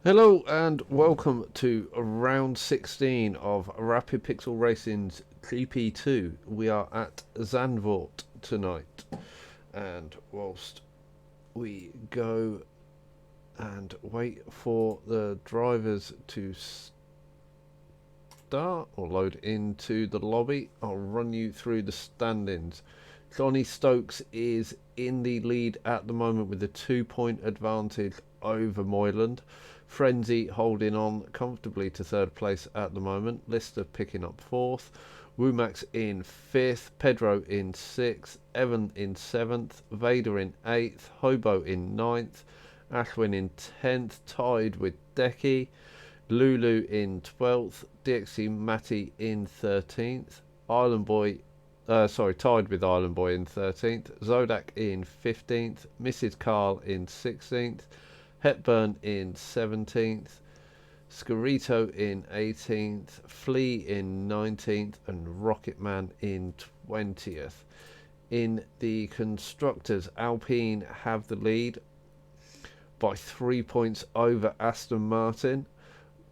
Hello and welcome to round 16 of Rapid Pixel Racing's GP2. We are at Zandvoort tonight, and whilst we go and wait for the drivers to start or load into the lobby, I'll run you through the standings. Johnny Stokes is in the lead at the moment with a 2 point advantage over Moyland. Frenzy holding on comfortably to third place at the moment. Lister picking up fourth. Womax in fifth. Pedro in sixth. Evan in seventh. Vader in eighth. Hobo in ninth. Ashwin in 10th. Tied with Decky. Lulu in 12th. DXC Matty in 13th. Island Boy tied with Island Boy in 13th, Zodak in 15th, Mrs. Carl in 16th, Hepburn in 17th, Scarito in 18th, Flea in 19th, and Rocketman in 20th. In the Constructors, Alpine have the lead by 3 points over Aston Martin.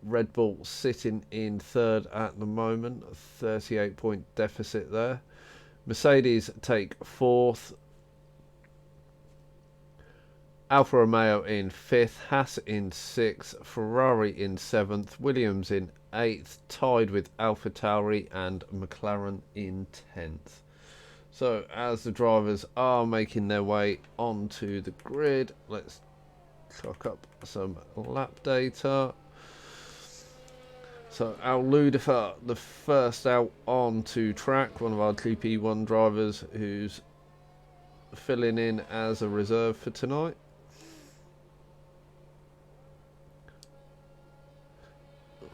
Red Bull sitting in third at the moment, a 38 point deficit there. Mercedes take fourth. Alfa Romeo in fifth. Haas in sixth. Ferrari in seventh. Williams in eighth. Tied with AlphaTauri and McLaren in 10th. So as the drivers are making their way onto the grid, let's chuck up some lap data. So Al Ludifer, the first out onto track, one of our GP1 drivers who's filling in as a reserve for tonight.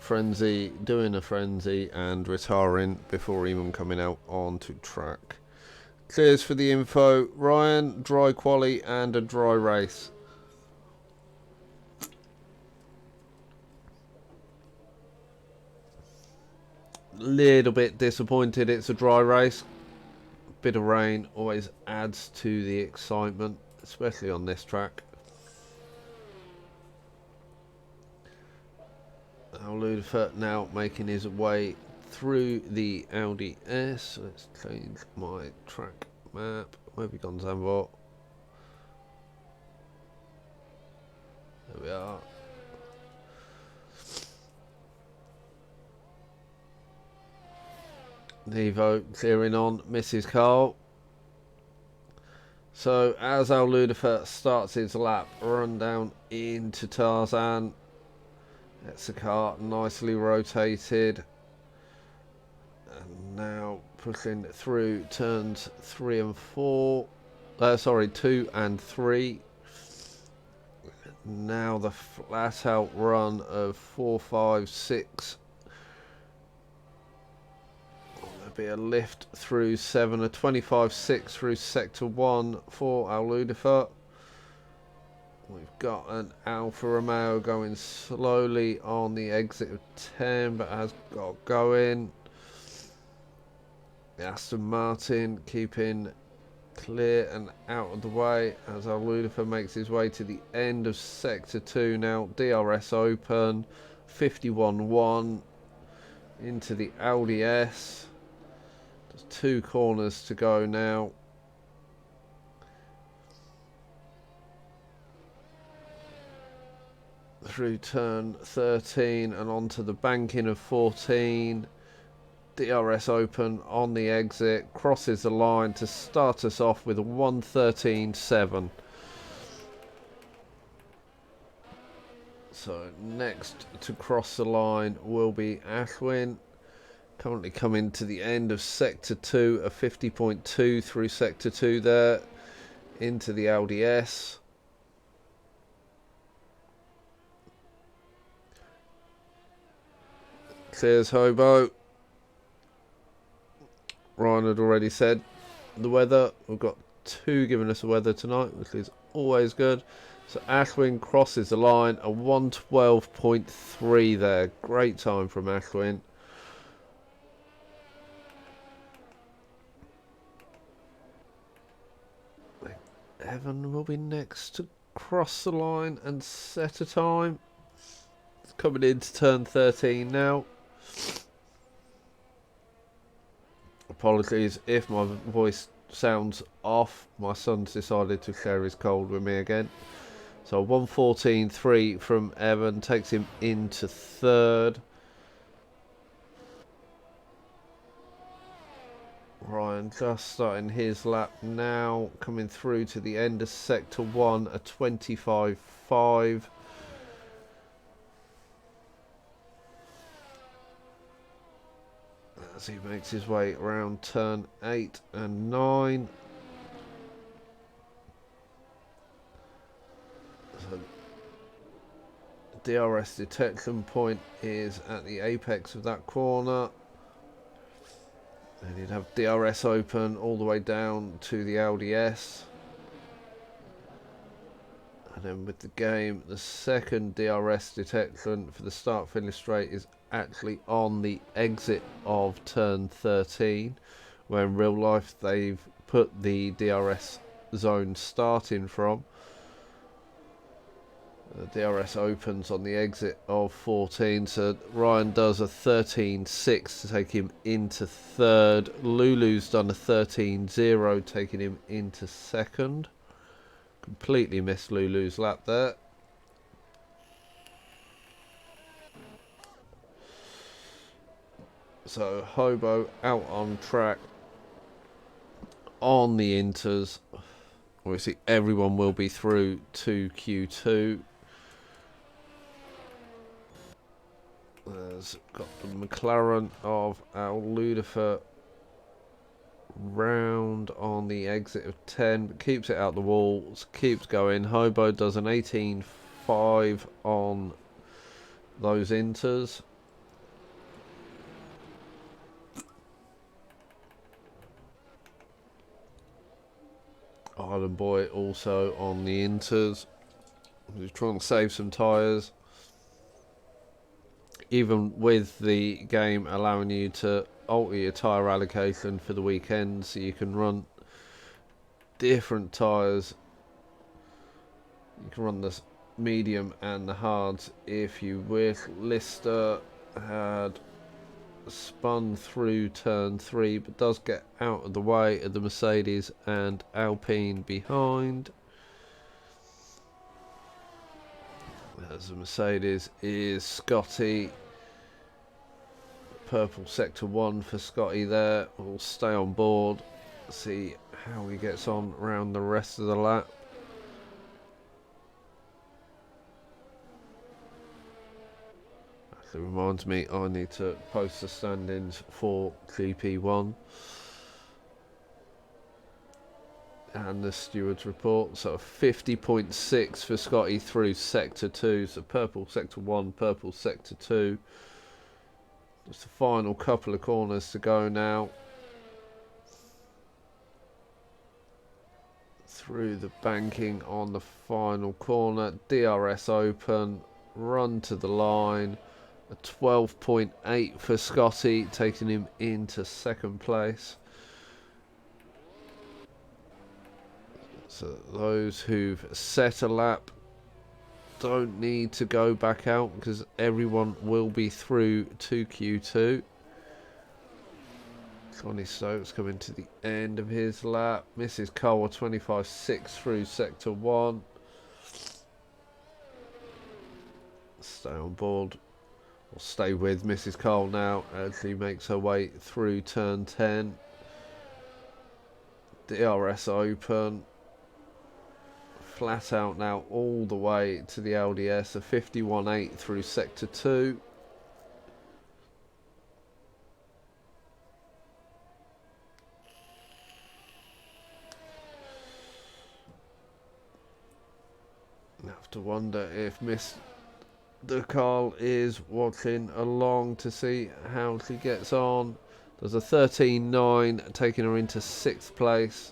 Frenzy, doing a frenzy and retiring before even coming out onto track. Cheers for the info, Ryan. Dry quali and a dry race. Little bit disappointed it's a dry race. Bit of rain always adds to the excitement, especially on this track. Ludifer now making his way through the Audi S. Let's change my track map. Where have we gone, Zandvoort? There we are. Nevo clearing on Mrs. Carl. So as Al Ludifer starts his lap, run down into Tarzan. That's the car nicely rotated. And now pushing through turns 2 and 3. Now the flat out run of 4, 5, 6. There'll be a lift through 7, a 25-6 through sector 1 for Al Ludifer. We've got an Alfa Romeo going slowly on the exit of 10, but has got going. Aston Martin keeping clear and out of the way as Al Ludifer makes his way to the end of sector 2 now. DRS open, 51-1 into the Audi S. There's 2 corners to go now. Through turn 13 and onto the banking of 14. DRS open on the exit, crosses the line to start us off with a 1:13.7. So next to cross the line will be Ashwin. Currently coming to the end of sector 2, a 50.2 through sector 2 there into the Audi S. Clears Hobo. Ryan had already said the weather. We've got 2 giving us the weather tonight, which is always good. So Ashwin crosses the line, a 1:12.3 there. Great time from Ashwin. Evan will be next to cross the line and set a time. Coming into turn 13 now. Apologies if my voice sounds off. My son's decided to share his cold with me again. So 1:14.3 from Evan takes him into third. Ryan just starting his lap now, coming through to the end of sector 1, a 25.5. As he makes his way around turn 8 and 9. So DRS detection point is at the apex of that corner. And you'd have DRS open all the way down to the LDS. And then with the game, the second DRS detection for the start-finish straight is actually on the exit of turn 13, where in real life they've put the DRS zone starting from. The DRS opens on the exit of 14, so Ryan does a 13.6 to take him into third. Lulu's done a 13.0 taking him into second. Completely missed Lulu's lap there. So Hobo out on track on the inters. Obviously everyone will be through to Q2. There's got the McLaren of Al Ludifer round on the exit of 10, but keeps it out the walls, keeps going. Hobo does an 18.5 on those inters. Island Boy also on the inters. He's trying to save some tyres. Even with the game allowing you to alter your tyre allocation for the weekend, so you can run different tyres. You can run the medium and the hards if you wish. Lister had spun through turn 3, but does get out of the way of the Mercedes and Alpine behind. As the Mercedes is Scotty. Purple sector 1 for Scotty there. We'll stay on board, see how he gets on around the rest of the lap. Actually reminds me I need to post the standings for GP1 and the stewards report. So 50.6 for Scotty through sector 2. So purple sector 1, purple sector 2. Just the final couple of corners to go now. Through the banking on the final corner. DRS open. Run to the line. A 12.8 for Scotty, taking him into second place. So those who've set a lap don't need to go back out because everyone will be through to Q2. Connie Stokes coming to the end of his lap. Mrs. Cole 25.6 through sector 1. Stay on board, or stay with Mrs. Cole now as she makes her way through turn 10. DRS open. Flat out now all the way to the LDS, a 51.8 through sector 2. I have to wonder if Miss Carl is watching along to see how she gets on. There's a 13.9 taking her into 6th place.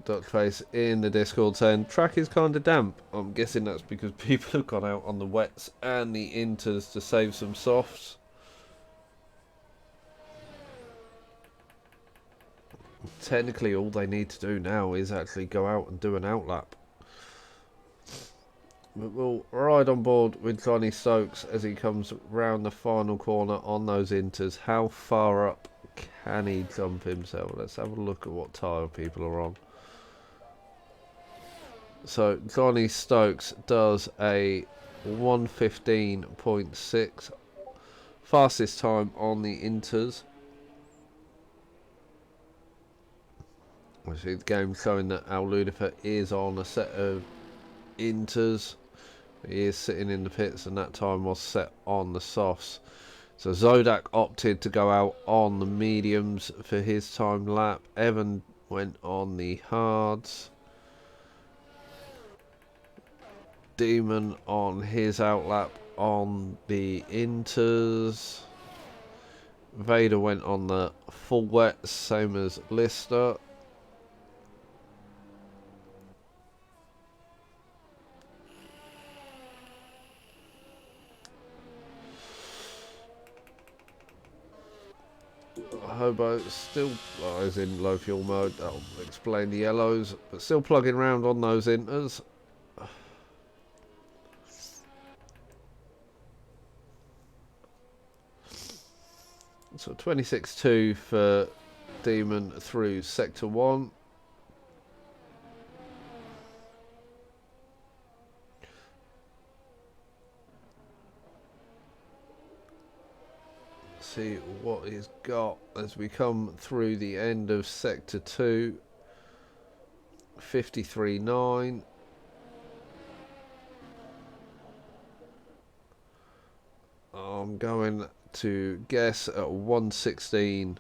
Duckface in the Discord saying track is kind of damp. I'm guessing that's because people have gone out on the wets and the inters to save some softs. Technically, all they need to do now is actually go out and do an outlap. But we'll ride on board with Johnny Stokes as he comes round the final corner on those inters. How far up can he jump himself? Let's have a look at what tyre people are on. So Johnny Stokes does a 1:15.6, fastest time on the inters. We see the game showing that Al Ludifer is on a set of inters. He is sitting in the pits, and that time was set on the softs. So Zodak opted to go out on the mediums for his time lap. Evan went on the hards. Demon on his outlap on the inters. Vader went on the full wet, same as Lister. Hobo still is in low fuel mode. That'll explain the yellows, but still plugging around on those inters. So 26.2 for Demon through Sector 1. See what he's got as we come through the end of Sector 2. 53.9. I'm going to guess at 1:16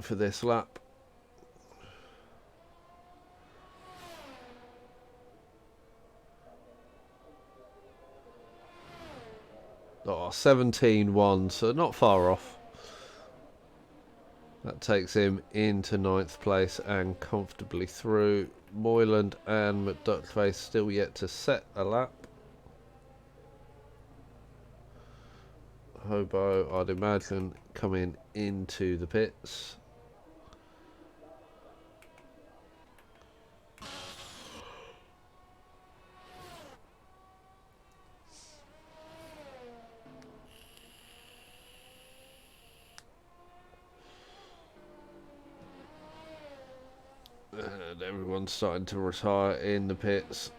for this lap. Oh, 17.1, so not far off. That takes him into 9th place and comfortably through. Moyland and McDuckface still yet to set a lap. Hobo, I'd imagine, coming into the pits. And everyone's starting to retire in the pits.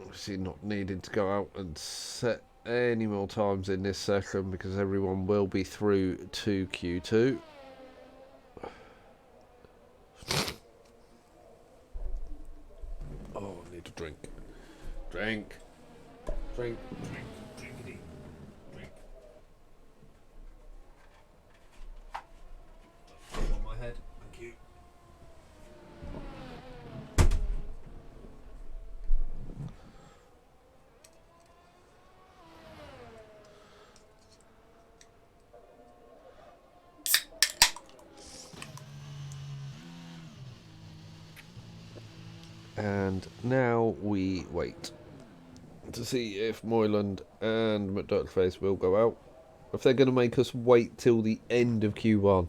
Obviously not needing to go out and set any more times in this session because everyone will be through to Q2. Oh, I need to drink. Drink. Drink. Drink. Drinkity. Drink. On my head. Thank you. And now we wait to see if Moyland and McDuckface will go out. If they're going to make us wait till the end of Q1.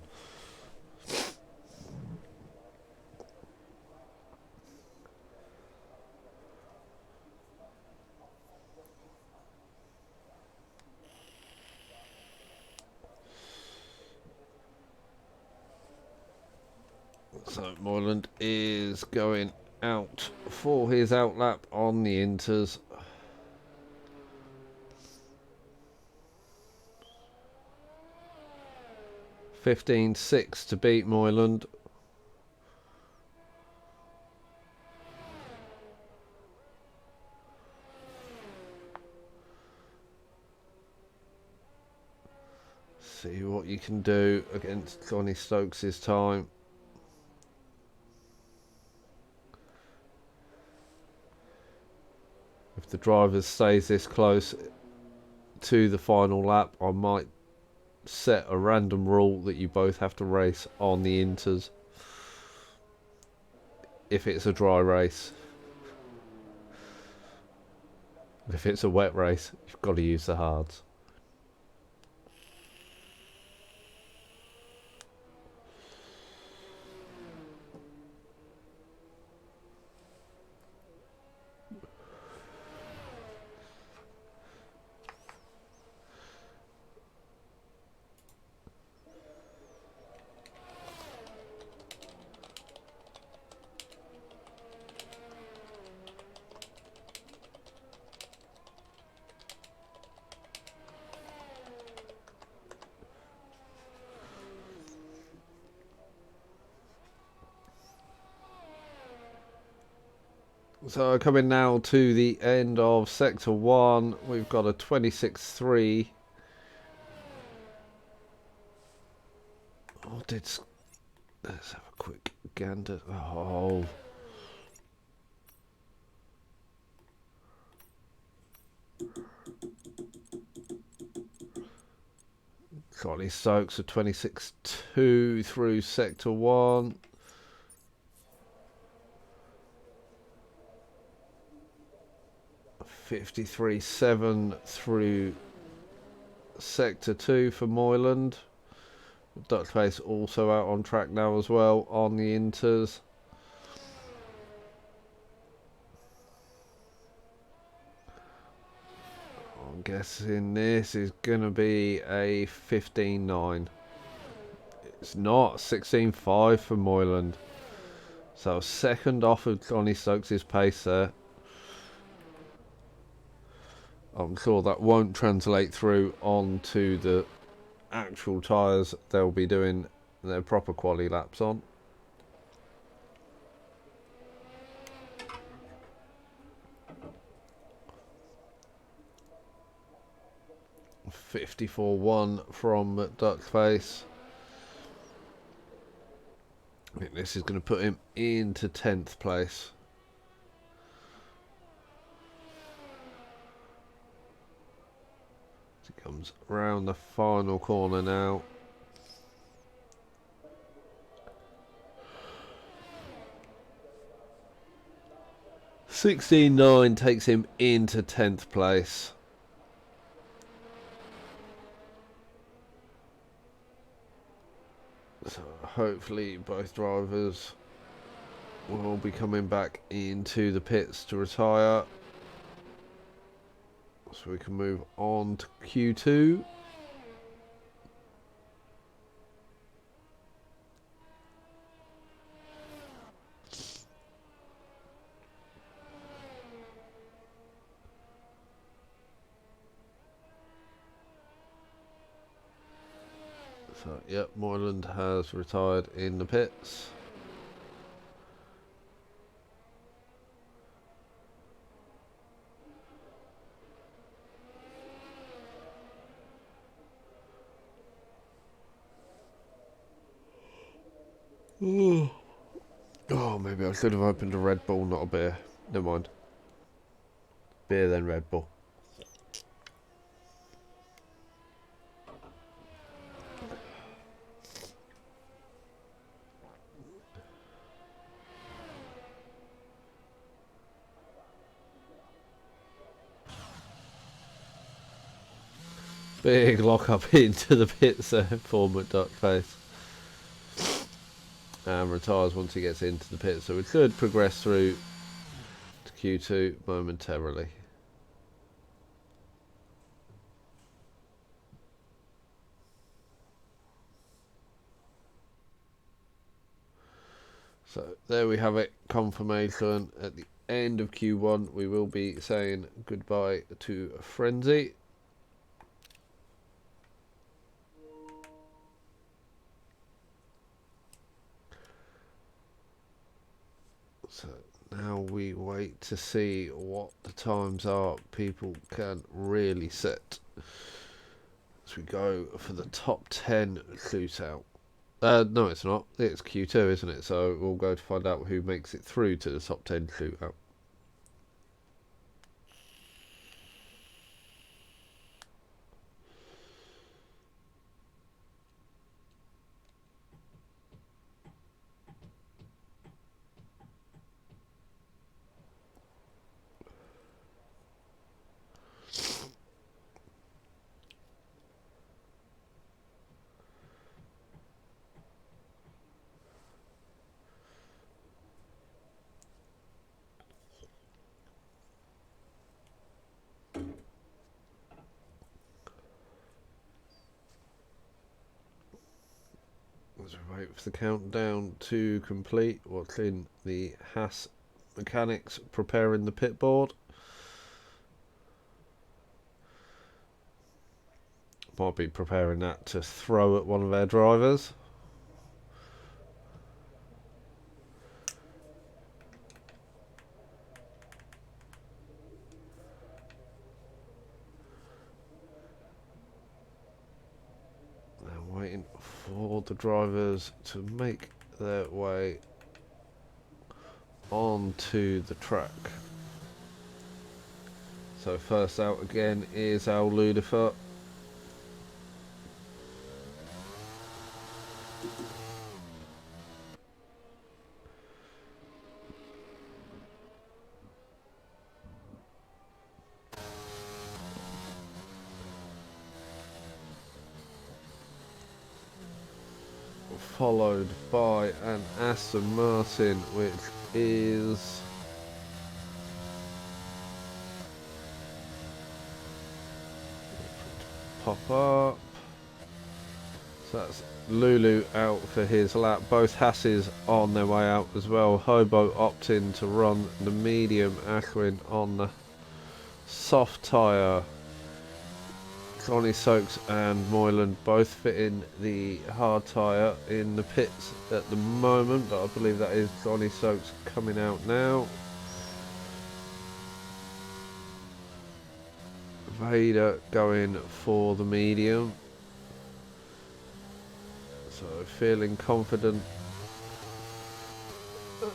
So Moyland is going out for his outlap on the inters. (15.6) to beat Moyland. See what you can do against Johnny Stokes' time. If the driver stays this close to the final lap, I might set a random rule that you both have to race on the inters. if it's a dry race. If it's a wet race, you've got to use the hards. So coming now to the end of Sector 1, we've got a 26.3. Oh, let's have a quick gander. Oh. Connie Stokes a 26.2 through Sector 1. 53.7 through Sector 2 for Moyland. Duckface also out on track now as well on the inters. I'm guessing this is going to be a 15.9. It's not. 16.5 for Moyland. So second off of Johnny Stokes' pace there. I'm sure that won't translate through onto the actual tyres they'll be doing their proper quali laps on. $54.1 from Duckface. I think this is going to put him into 10th place. He comes round the final corner now. $16.9 takes him into 10th place. So hopefully both drivers will be coming back into the pits to retire. So we can move on to Q2. So, yep, Moyland has retired in the pits. Oh, maybe I should have opened a Red Bull, not a beer. Never mind. Beer, then Red Bull. Big lock up into the pits there for McDuckface. And retires once he gets into the pits. So we could progress through to Q2 momentarily. So there we have it, confirmation. At the end of Q1 we will be saying goodbye to Frenzy. So now we wait to see what the times are people can really set as we go for the top 10 shootout. No, it's not. It's Q2, isn't it? So we'll go to find out who makes it through to the top 10 shootout. As we wait for the countdown to complete, watching the Haas mechanics preparing the pit board. Might be preparing that to throw at one of their drivers. They're waiting for the drivers to make their way onto the track. So first out again is Al Ludifer. Followed by an Aston Martin, which is pop up. So that's Lulu out for his lap. Both Hasses on their way out as well. Hobo opting to run the medium. Ashwin on the soft tyre. Johnny Soaks and Moylan both fitting the hard tyre in the pits at the moment, but I believe that is Johnny Soaks coming out now. Vader going for the medium. So feeling confident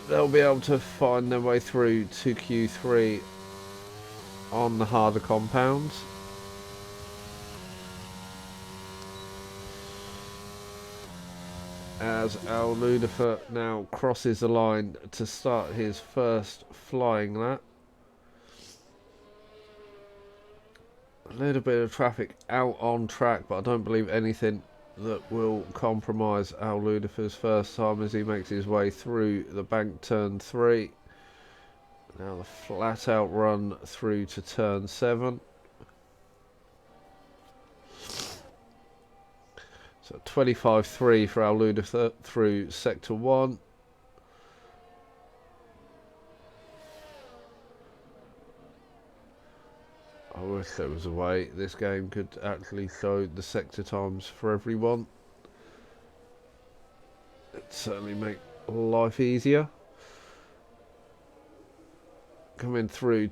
they'll be able to find their way through to Q3 on the harder compounds. As Al Ludifer now crosses the line to start his first flying lap. A little bit of traffic out on track, but I don't believe anything that will compromise Al Ludifer's first time as he makes his way through the bank turn 3. Now the flat out run through to turn 7. So 25.3 for Al Ludifer through sector 1. I wish there was a way this game could actually show the sector times for everyone. It'd certainly make life easier. Coming through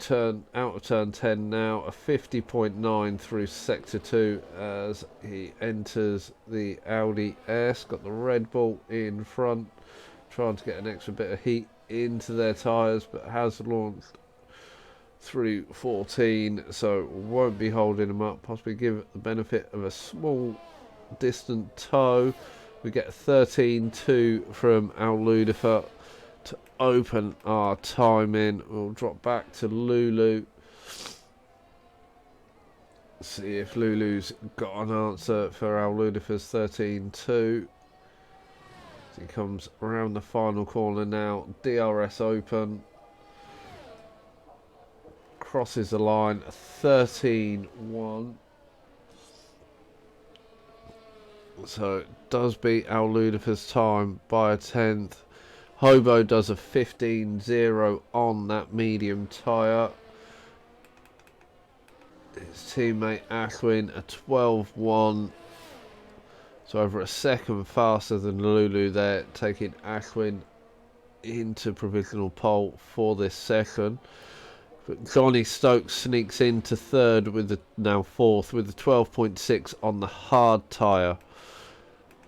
out of turn 10 now, a 50.9 through sector 2 as he enters the Audi S. Got the Red Bull in front, trying to get an extra bit of heat into their tyres, but has launched through 14, so won't be holding them up. Possibly give it the benefit of a small distant tow. We get 13.2 from Al Ludifer to open our time in. We'll drop back to Lulu. See if Lulu's got an answer for Al Ludifer's 13.2. He comes around the final corner now. DRS open. Crosses the line. 13.1. So it does beat Al Ludifer's time by a tenth. Hobo does a 15.0 on that medium tyre. His teammate Ashwin a 12.1. So over a second faster than Lulu there, taking Ashwin into provisional pole for this session. But Johnny Stokes sneaks into third with now fourth with a 12.6 on the hard tyre.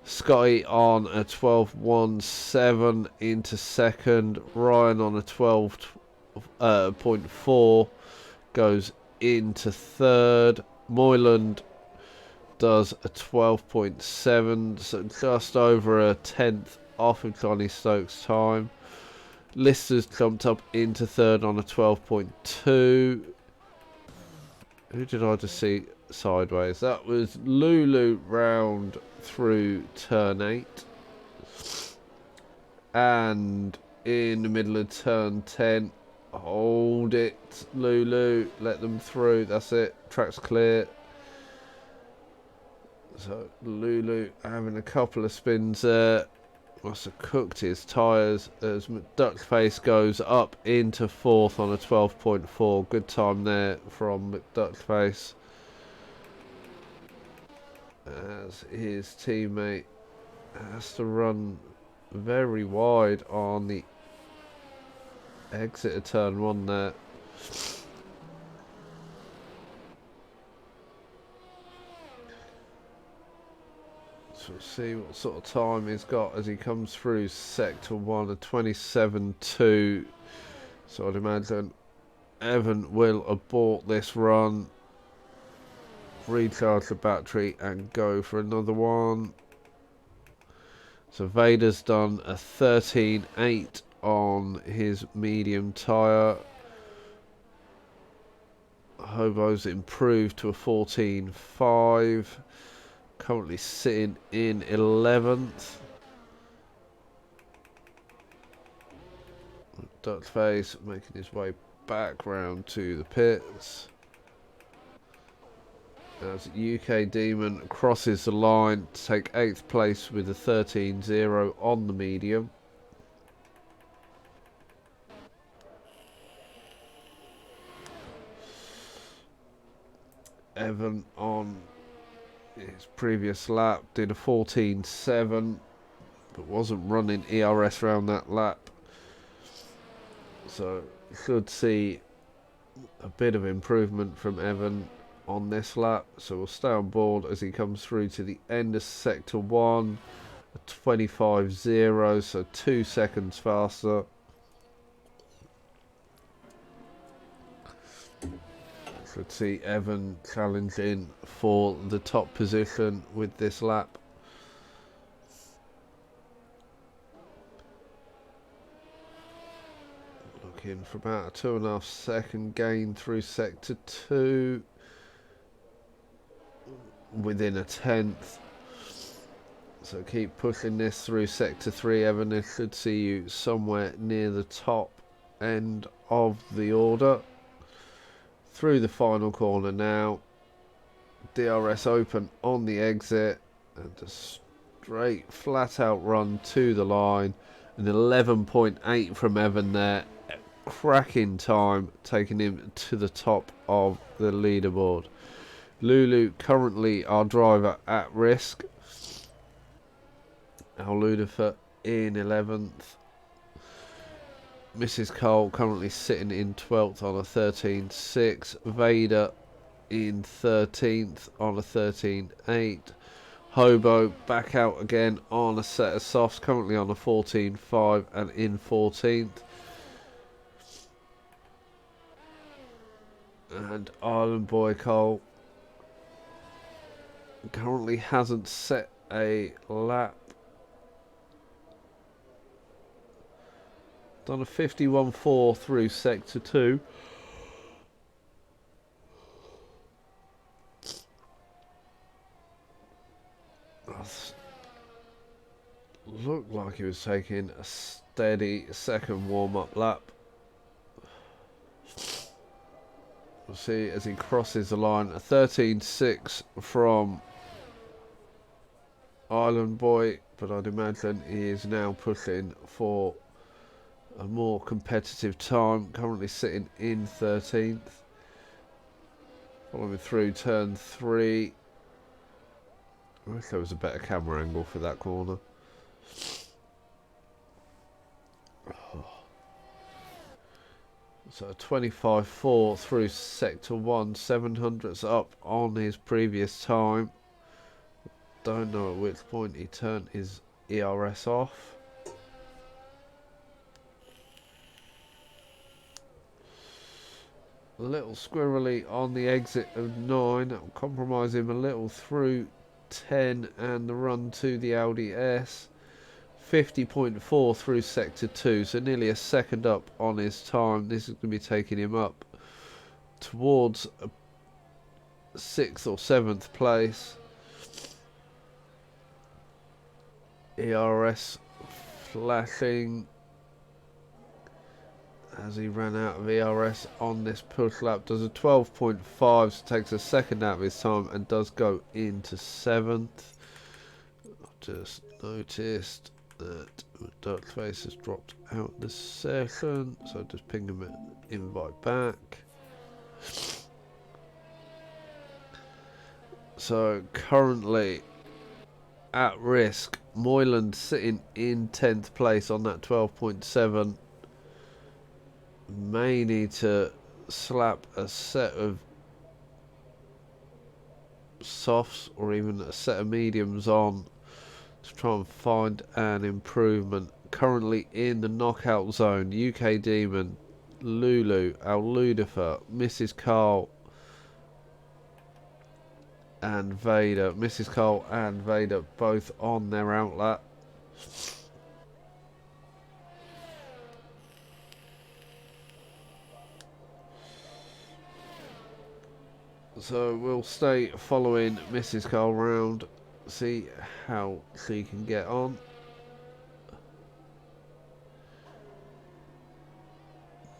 Scotty on a 12.17 into second. Ryan on a 12.4 goes into third. Moyland does a 12.7, so just over a tenth off of Johnny Stokes' time. Lister's jumped up into third on a 12.2. Who did I just see sideways? That was Lulu round through turn 8. And in the middle of turn 10, hold it, Lulu, let them through, that's it, track's clear. So Lulu having a couple of spins there. Must have cooked his tyres as McDuckface goes up into fourth on a 12.4. Good time there from McDuckface, as his teammate has to run very wide on the exit of turn one there. So we'll see what sort of time he's got as he comes through sector 1, a 27.2. So I'd imagine Evan will abort this run, recharge the battery and go for another one. So Vader's done a 13.8 on his medium tyre. Hobo's improved to a 14.5. Currently sitting in 11th. Duckface making his way back round to the pits, as UK Demon crosses the line to take 8th place with a 13.0 on the medium. Evan on his previous lap did a 14.7, but wasn't running ERS around that lap, so should see a bit of improvement from Evan on this lap. So we'll stay on board as he comes through to the end of sector 1, a 25.0, so 2 seconds faster. Should see Evan challenging for the top position with this lap. Looking for about a 2.5 second gain through sector 2, within a 10th. So keep pushing this through sector 3, Evan. This should see you somewhere near the top end of the order. Through the final corner now. DRS open on the exit, and a straight flat out run to the line. An 11.8 from Evan there. Cracking time, taking him to the top of the leaderboard. Lulu currently our driver at risk. Al Ludifer in 11th. Mrs. Cole currently sitting in 12th on a 13.6. Vader in 13th on a 13.8. Hobo back out again on a set of softs, currently on a 14.5 and in 14th. And Island Boy Cole currently hasn't set a lap. Done a 51.4 through sector 2. Looked like he was taking a steady second warm-up lap. We'll see as he crosses the line. A 13.6 from Island Boy, but I'd imagine he is now pushing for a more competitive time. Currently sitting in 13th. Following through turn 3. I wish there was a better camera angle for that corner. So 25.4 through sector 1, 700s up on his previous time. Don't know at which point he turned his ERS off. A little squirrely on the exit of 9. That will compromise him a little through 10 and the run to the Audi S. 50.4 through sector 2, so nearly a second up on his time. This is going to be taking him up towards a 6th or 7th place. ERS flashing as he ran out of ERS on this push lap. Does a 12.5, so takes a second out of his time and does go into 7th. I've just noticed that Duckface has dropped out the session, so just ping him an invite back. So currently at risk, Moyland sitting in 10th place on that 12.7. May need to slap a set of softs or even a set of mediums on to try and find an improvement. Currently in the knockout zone, UK Demon, Lulu, Al Ludifer, Mrs. Carl and Vader. Mrs. Carl and Vader both on their outlet. So we'll stay following Mrs. Carl round, see how she can get on.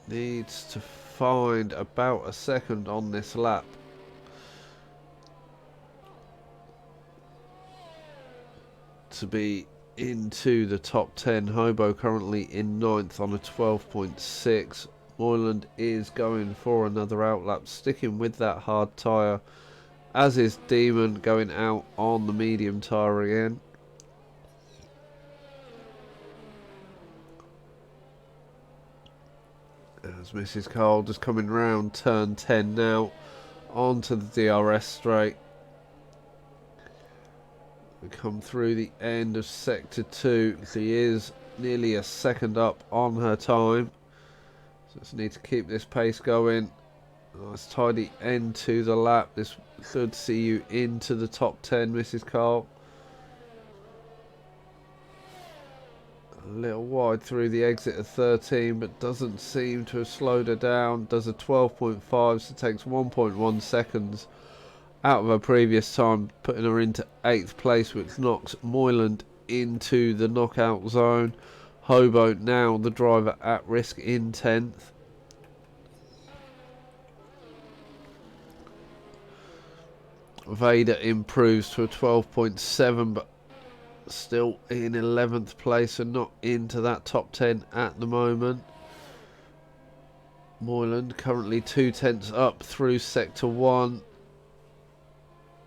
Needs to find about a second on this lap. To be into the top 10. Hobo currently in 9th on a 12.6. Moyland is going for another outlap, sticking with that hard tyre, as is Demon going out on the medium tyre again. As Mrs. Carl just coming round turn 10 now, onto the DRS straight. We come through the end of sector 2. She is nearly a second up on her time. So just need to keep this pace going. Nice tidy end to the lap. This should see you into the top 10, Mrs. Carl. A little wide through the exit of 13, but doesn't seem to have slowed her down. Does a 12.5, so takes 1.1 seconds out of her previous time, putting her into 8th place, which knocks Moyland into the knockout zone. Hobo now the driver at risk in 10th. Vader improves to a 12.7, but still in 11th place and not into that top 10 at the moment. Moyland currently 2/10 up through sector 1.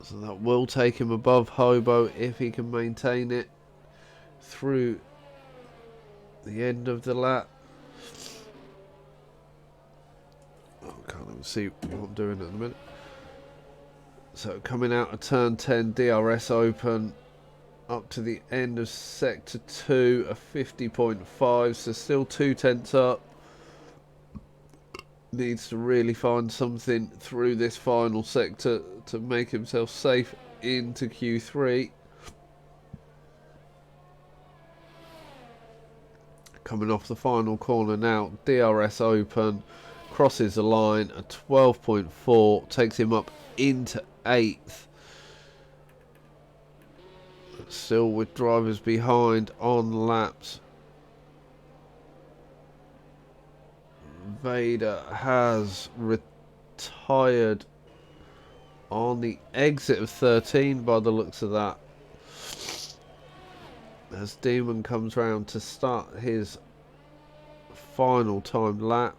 So that will take him above Hobo if he can maintain it through the end of the lap. Oh, I can't even see what I'm doing at the minute. So coming out of turn 10, DRS open up to the end of sector 2, a 50.5, so still 2/10 up. Needs to really find something through this final sector to make himself safe into Q3. Coming off the final corner now, DRS open, crosses the line, a 12.4, takes him up into 8th. Still with drivers behind on laps. Vader has retired on the exit of 13 by the looks of that, as Demon comes round to start his final time lap.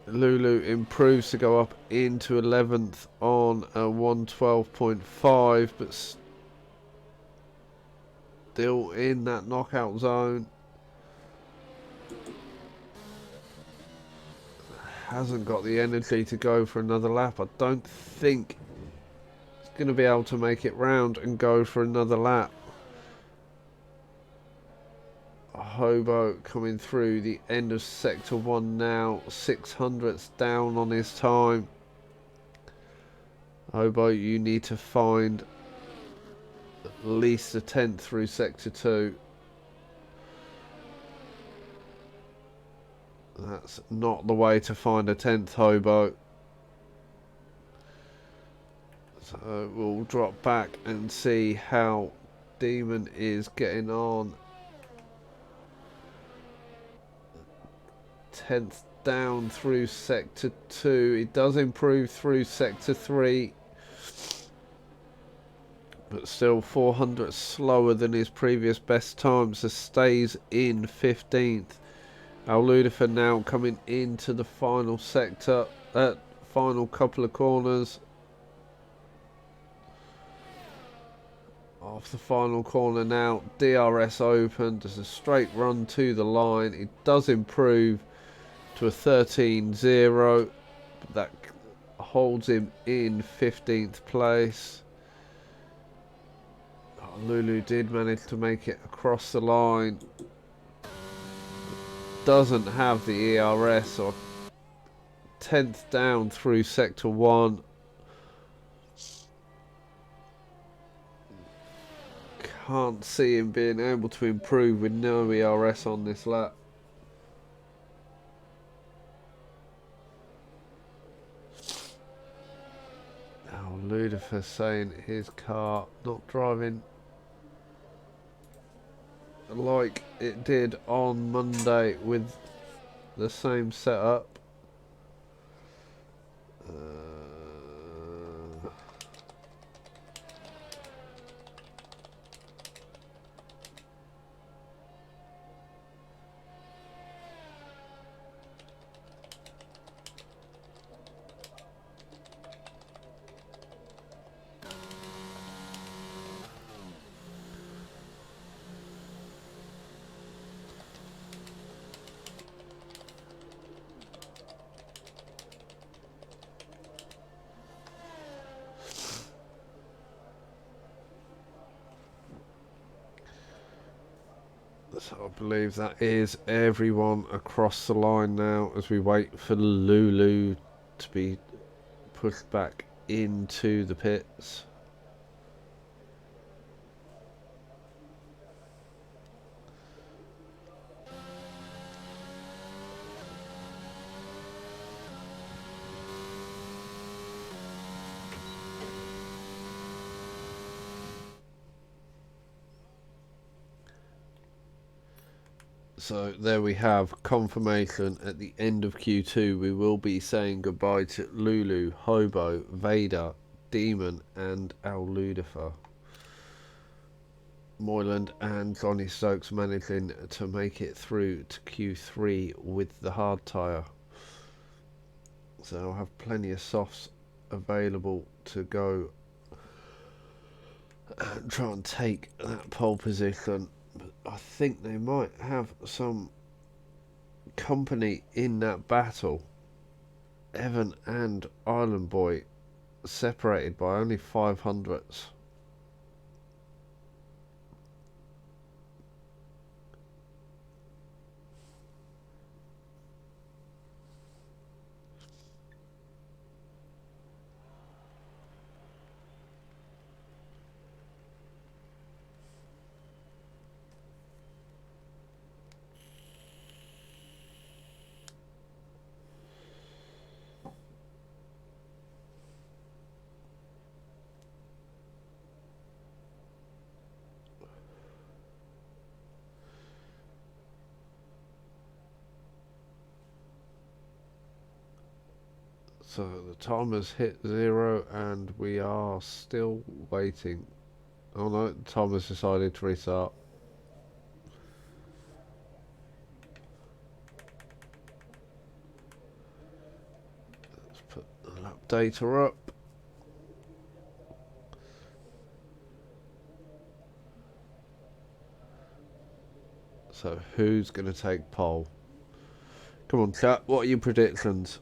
Lulu improves to go up into 11th on a 112.5, but still in that knockout zone. Hasn't got the energy to go for another lap. I don't think he's going to be able to make it round and go for another lap. Hobo coming through the end of sector 1 now, 600ths down on his time. Hobo, you need to find at least a 10th through sector 2. That's not the way to find a 10th, Hobo. So we'll drop back and see how Demon is getting on 10th down through sector 2. He does improve through sector 3, but still 400 slower than his previous best time, so stays in 15th. Al Ludifer now coming into the final sector, final couple of corners. Off the final corner now, DRS open, does a straight run to the line. It does improve to a 13.0, but that holds him in 15th place. Lulu did manage to make it across the line. Doesn't have the ERS, or 10th down through sector 1. Can't see him being able to improve with no ERS on this lap. Now Ludifer saying his car not driving like it did on Monday with the same setup. So I believe that is everyone across the line now as we wait for Lulu to be pushed back into the pits. So there we have confirmation. At the end of Q2 we will be saying goodbye to Lulu, Hobo, Vader, Demon and Al Ludifer. Moyland and Johnny Stokes managing to make it through to Q3 with the hard tyre. So I'll have plenty of softs available to go and try and take that pole position. But I think they might have some company in that battle. Evan and Island Boy separated by only 500ths. So the timer's hit 0 and we are still waiting. Oh no, the timer's decided to restart. Let's put the lap data up. So who's going to take pole? Come on chat, what are your predictions?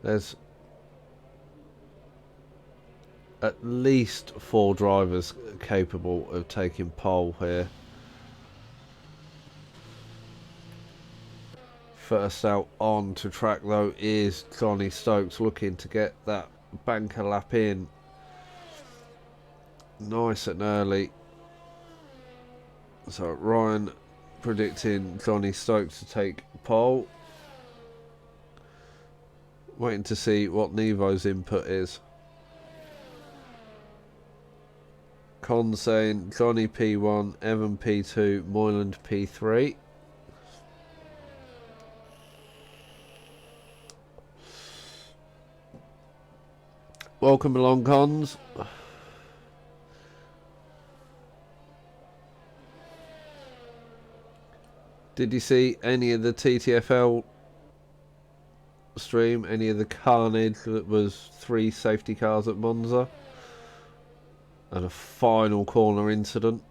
There's at least 4 drivers capable of taking pole here. First out on to track though is Johnny Stokes, looking to get that banker lap in nice and early. So Ryan predicting Johnny Stokes to take pole. Waiting to see what Nevo's input is. Con saying Johnny P1, Evan P2, Moyland P3. Welcome along, Cons. Did you see any of the TTFL stream? Any of the carnage that was 3 safety cars at Monza? And a final corner incident.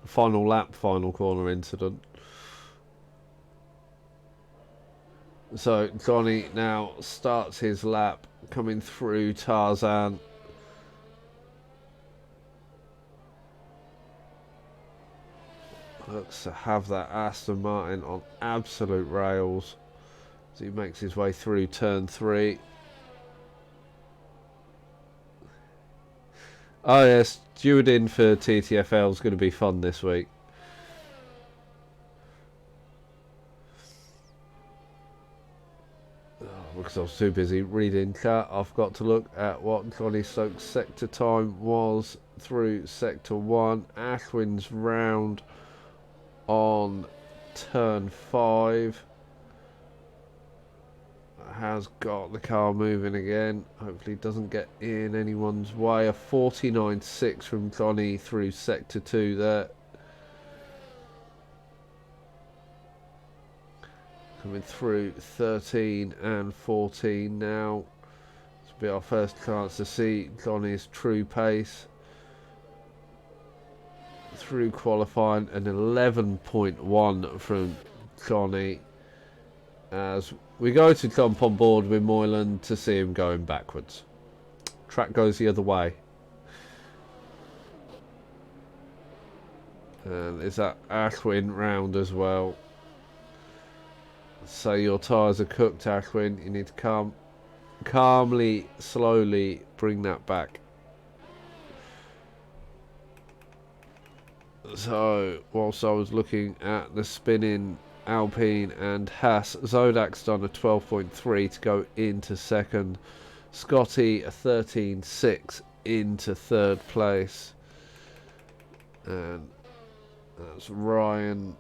Final lap, final corner incident. So Johnny now starts his lap coming through Tarzan. Looks to have that Aston Martin on absolute rails as he makes his way through turn 3. Oh yes, stewarding for TTFL is going to be fun this week. Because I was too busy reading chat, I've got to look at what Johnny Stokes' sector time was through sector 1. Ashwin's round on turn 5 has got the car moving again. Hopefully doesn't get in anyone's way. A 49.6 from Johnny through sector 2 there. Coming through 13 and 14 now. This will be our first chance to see Johnny's true pace. Through qualifying, an 11.1 from Johnny. As we go to jump on board with Moyland to see him going backwards. Track goes the other way. And is that Ashwin round as well? So your tyres are cooked, Ashwin. You need to calmly, slowly bring that back. So, whilst I was looking at the spinning Alpine and Haas, Zodak's done a 12.3 to go into second. Scotty a 13.6 into third place. And that's Ryan.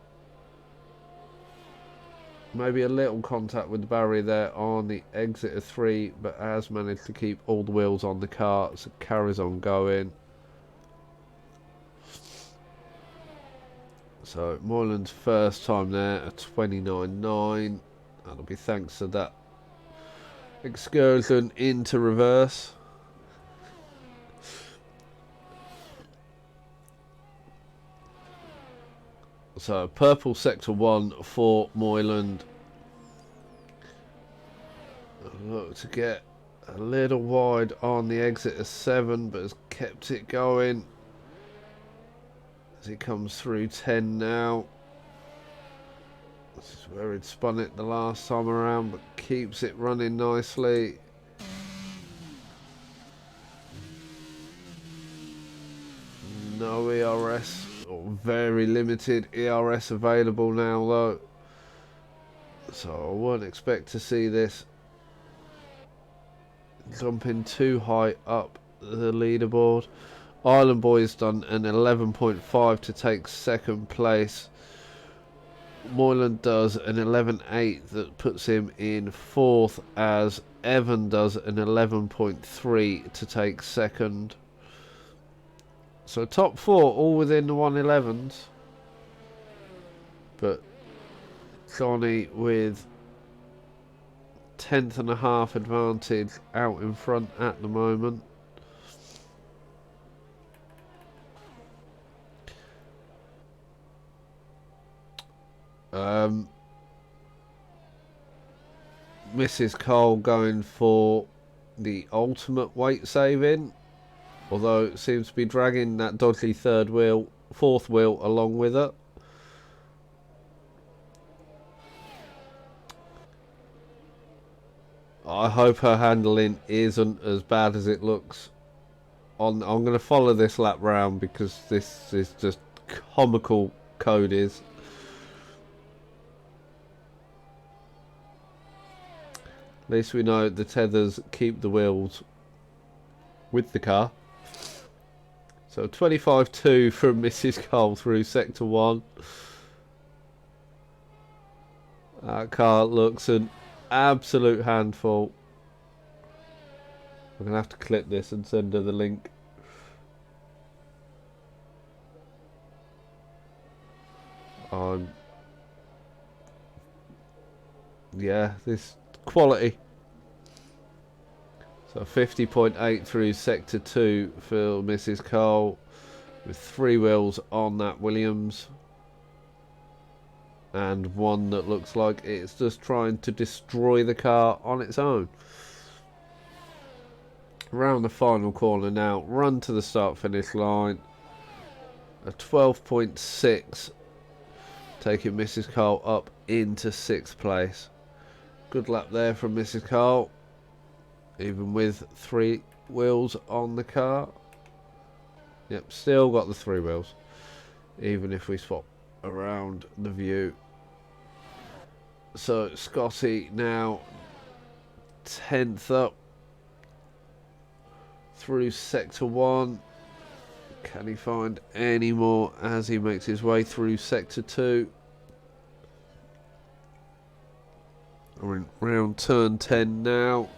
Maybe a little contact with the barrier there on the exit of 3, but has managed to keep all the wheels on the car, so carries on going. So Moyland's first time there, a 29.9. That'll be thanks to that excursion into reverse. So purple sector 1 for Moyland. Look to get a little wide on the exit of 7, but has kept it going as he comes through 10 now. This is where he'd spun it the last time around, but keeps it running nicely. No ERS, or very limited ERS available now though. So I won't expect to see this jumping too high up the leaderboard. Island Boy's done an 11.5 to take second place. Moyland does an 11.8 that puts him in fourth, as Evan does an 11.3 to take second. So top 4 all within the 111s, but Johnny with 10th and a half advantage out in front at the moment. Mrs. Cole going for the ultimate weight saving, although it seems to be dragging that dodgy fourth wheel along with it. I hope her handling isn't as bad as it looks. I'm going to follow this lap round because this is just comical. Code is. At least we know the tethers keep the wheels with the car. So 25-2 from Mrs. Cole through Sector 1. That car looks an absolute handful. I'm going to have to clip this and send her the link. Yeah, this quality. So 50.8 through Sector 2 for Mrs. Cole, with 3 wheels on that Williams. And one that looks like it's just trying to destroy the car on its own. Around the final corner now, run to the start finish line. A 12.6, taking Mrs. Cole up into 6th place. Good lap there from Mrs. Cole, even with 3 wheels on the car. Yep, still got the 3 wheels, even if we swap around the view. So Scotty now 10th up through Sector 1. Can he find any more as he makes his way through Sector 2? We're in round turn 10 now.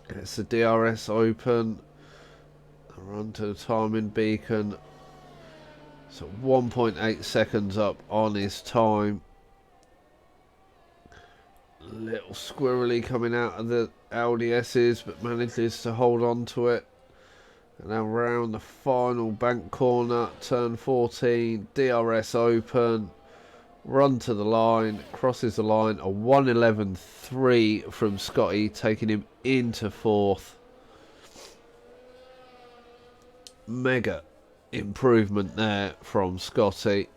It's the DRS Open. Run to the timing beacon. So 1.8 seconds up on his time. Little squirrely coming out of the Audi S's, but manages to hold on to it. And now round the final bank corner, turn 14, DRS Open. Run to the line, crosses the line, a 1:11.3 from Scotty, taking him into 4th. Mega improvement there from Scotty.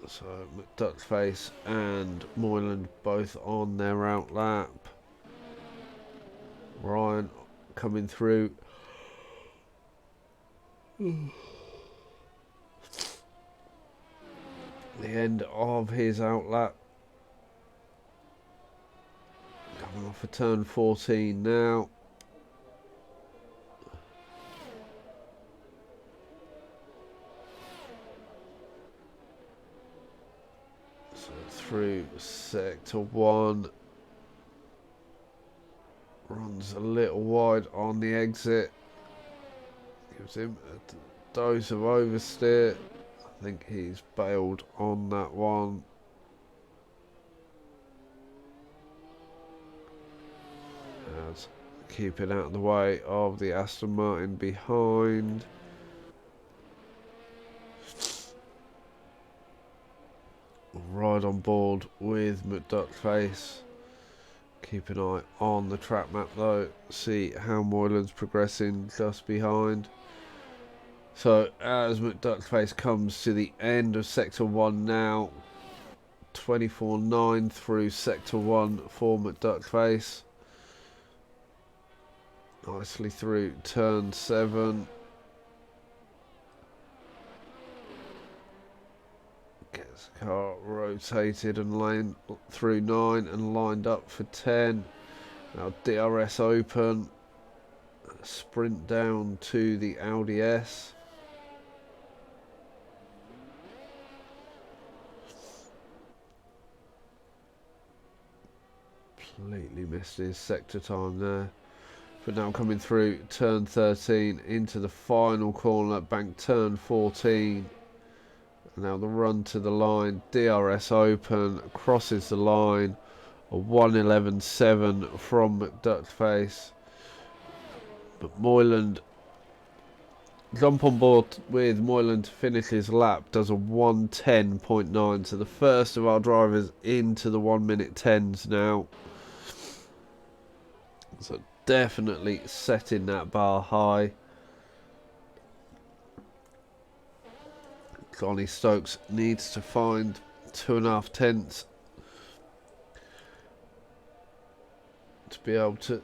So McDuckface and Moyland both on their out lap. Ryan coming through. The end of his out lap. Coming off a turn 14 now. So through Sector 1. Runs a little wide on the exit. Gives him a dose of oversteer. I think he's bailed on that one. As keeping out of the way of the Aston Martin behind. Right on board with McDuckface. Keep an eye on the track map though. See how Moylan's progressing just behind. So as McDuckface comes to the end of Sector 1 now, 24.9 through Sector 1 for McDuckface. Nicely through turn 7. Gets the car rotated and lined through 9 and lined up for 10. Now DRS Open. Sprint down to the Audi S. Completely missed his sector time there. But now coming through turn 13 into the final corner, bank turn 14. Now the run to the line, DRS Open, crosses the line, a 1:11.7 from McDuckface. But Moyland, jump on board with Moyland to finish his lap, does a 1:10.9. So the first of our drivers into the 1 minute 10s now. So definitely setting that bar high. Johnny Stokes needs to find 2.5 tenths to be able to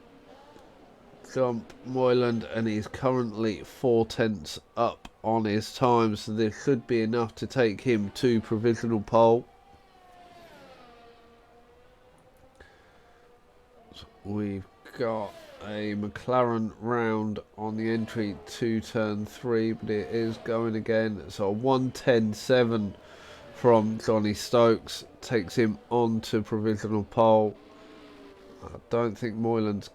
jump Moyland, and he's currently 4 tenths up on his time, so there should be enough to take him to provisional pole. So we've got a McLaren round on the entry to turn 3, but it is going again. So a 1:10.7 from Johnny Stokes takes him on to provisional pole. I don't think Moylan's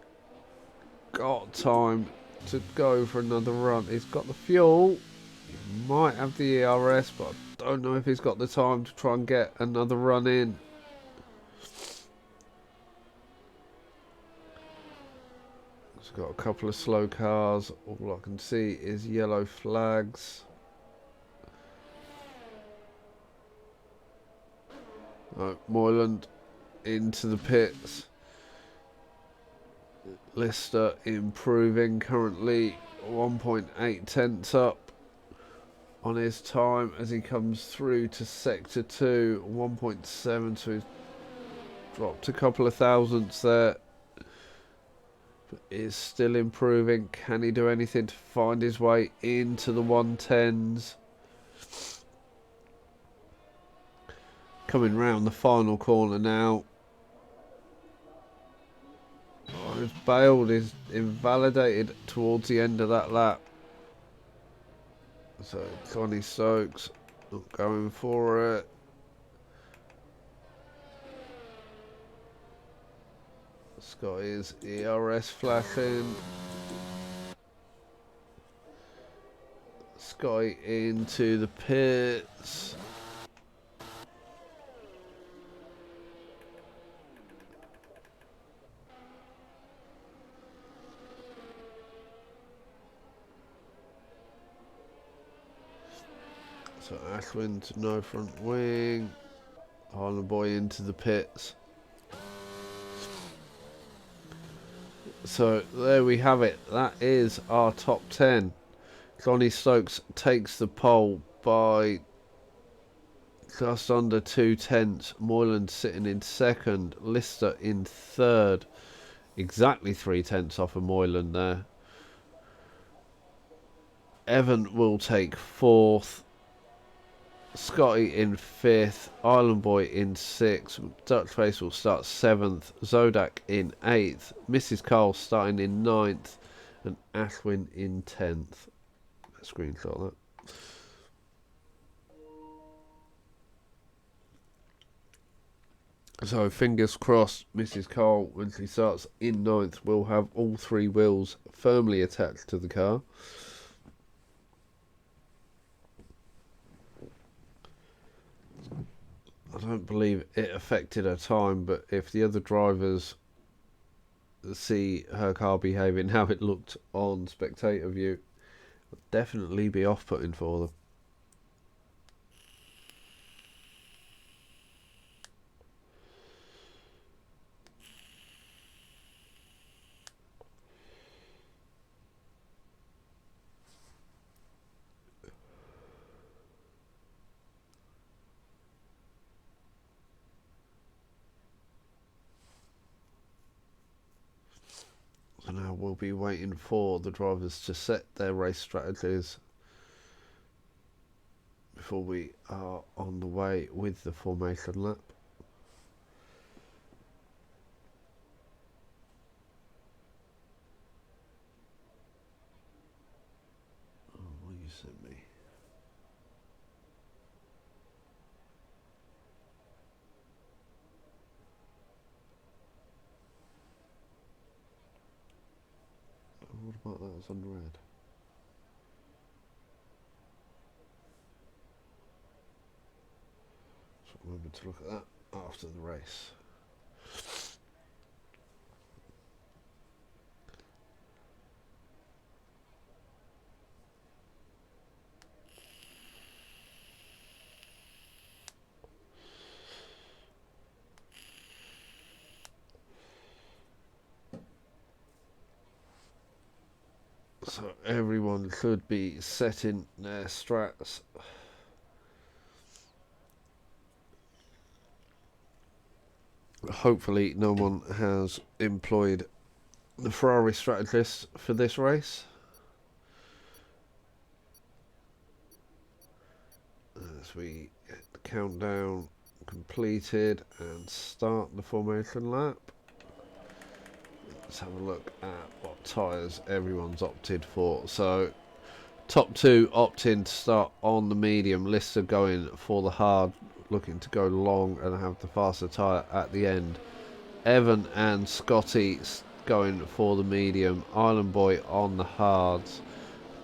got time to go for another run. He's got the fuel, he might have the ERS, but I don't know if he's got the time to try and get another run in. He's got a couple of slow cars. All I can see is yellow flags. Moyland into the pits. Lister improving, currently 1.8 tenths up on his time as he comes through to sector 2. 1.7, so he's dropped a couple of thousandths there, but is still improving. Can he do anything to find his way into the 110s? Coming round the final corner now. Oh, he's bailed, he's invalidated towards the end of that lap. So Johnny Stokes not going for it. Scotty's ERS flashing. Scotty into the pits. So Ashwin to no front wing. Harlan Boy into the pits. So there we have it. That is our top 10. Johnny Stokes takes the pole by just under 2 tenths. Moylan sitting in second. Lister in third. Exactly 3 tenths off of Moylan there. Evan will take fourth. Scotty in 5th, Island Boy in 6th, Dutchface will start 7th, Zodak in 8th, Mrs. Cole starting in 9th, and Ashwin in 10th. Let's screenshot that. So fingers crossed, Mrs. Cole, when she starts in 9th, will have all 3 wheels firmly attached to the car. I don't believe it affected her time, but if the other drivers see her car behaving how it looked on spectator view, it'll definitely be off-putting for them. So now we'll be waiting for the drivers to set their race strategies before we are on the way with the formation lap. Oh, what you sent me? What about that? It's on red. So remember to look at that after the race. So everyone should be setting their strats. Hopefully no one has employed the Ferrari strategist for this race. as we get the countdown completed and start the formation lap. Let's have a look at what tyres everyone's opted for. So top two opt in to start on the medium. Lister going for the hard, looking to go long and have the faster tyre at the end. Evan and Scotty going for the medium. Island Boy on the hards.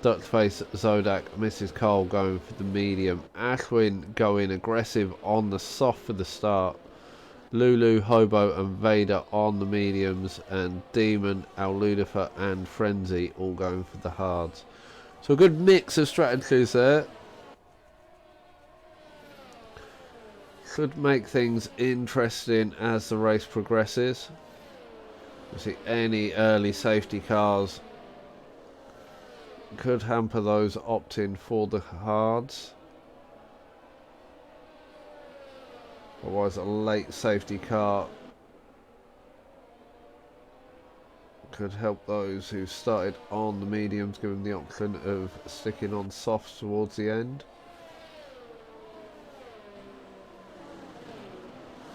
Duckface, Zodak, Mrs. Cole going for the medium. Ashwin going aggressive on the soft for the start. Lulu, Hobo and Vader on the mediums. And Demon, Al-Ludifer and Frenzy all going for the hards. So a good mix of strategies there. Should make things interesting as the race progresses. You see any early safety cars could hamper those opting for the hards. Otherwise a late safety car could help those who started on the mediums, give them the option of sticking on softs towards the end.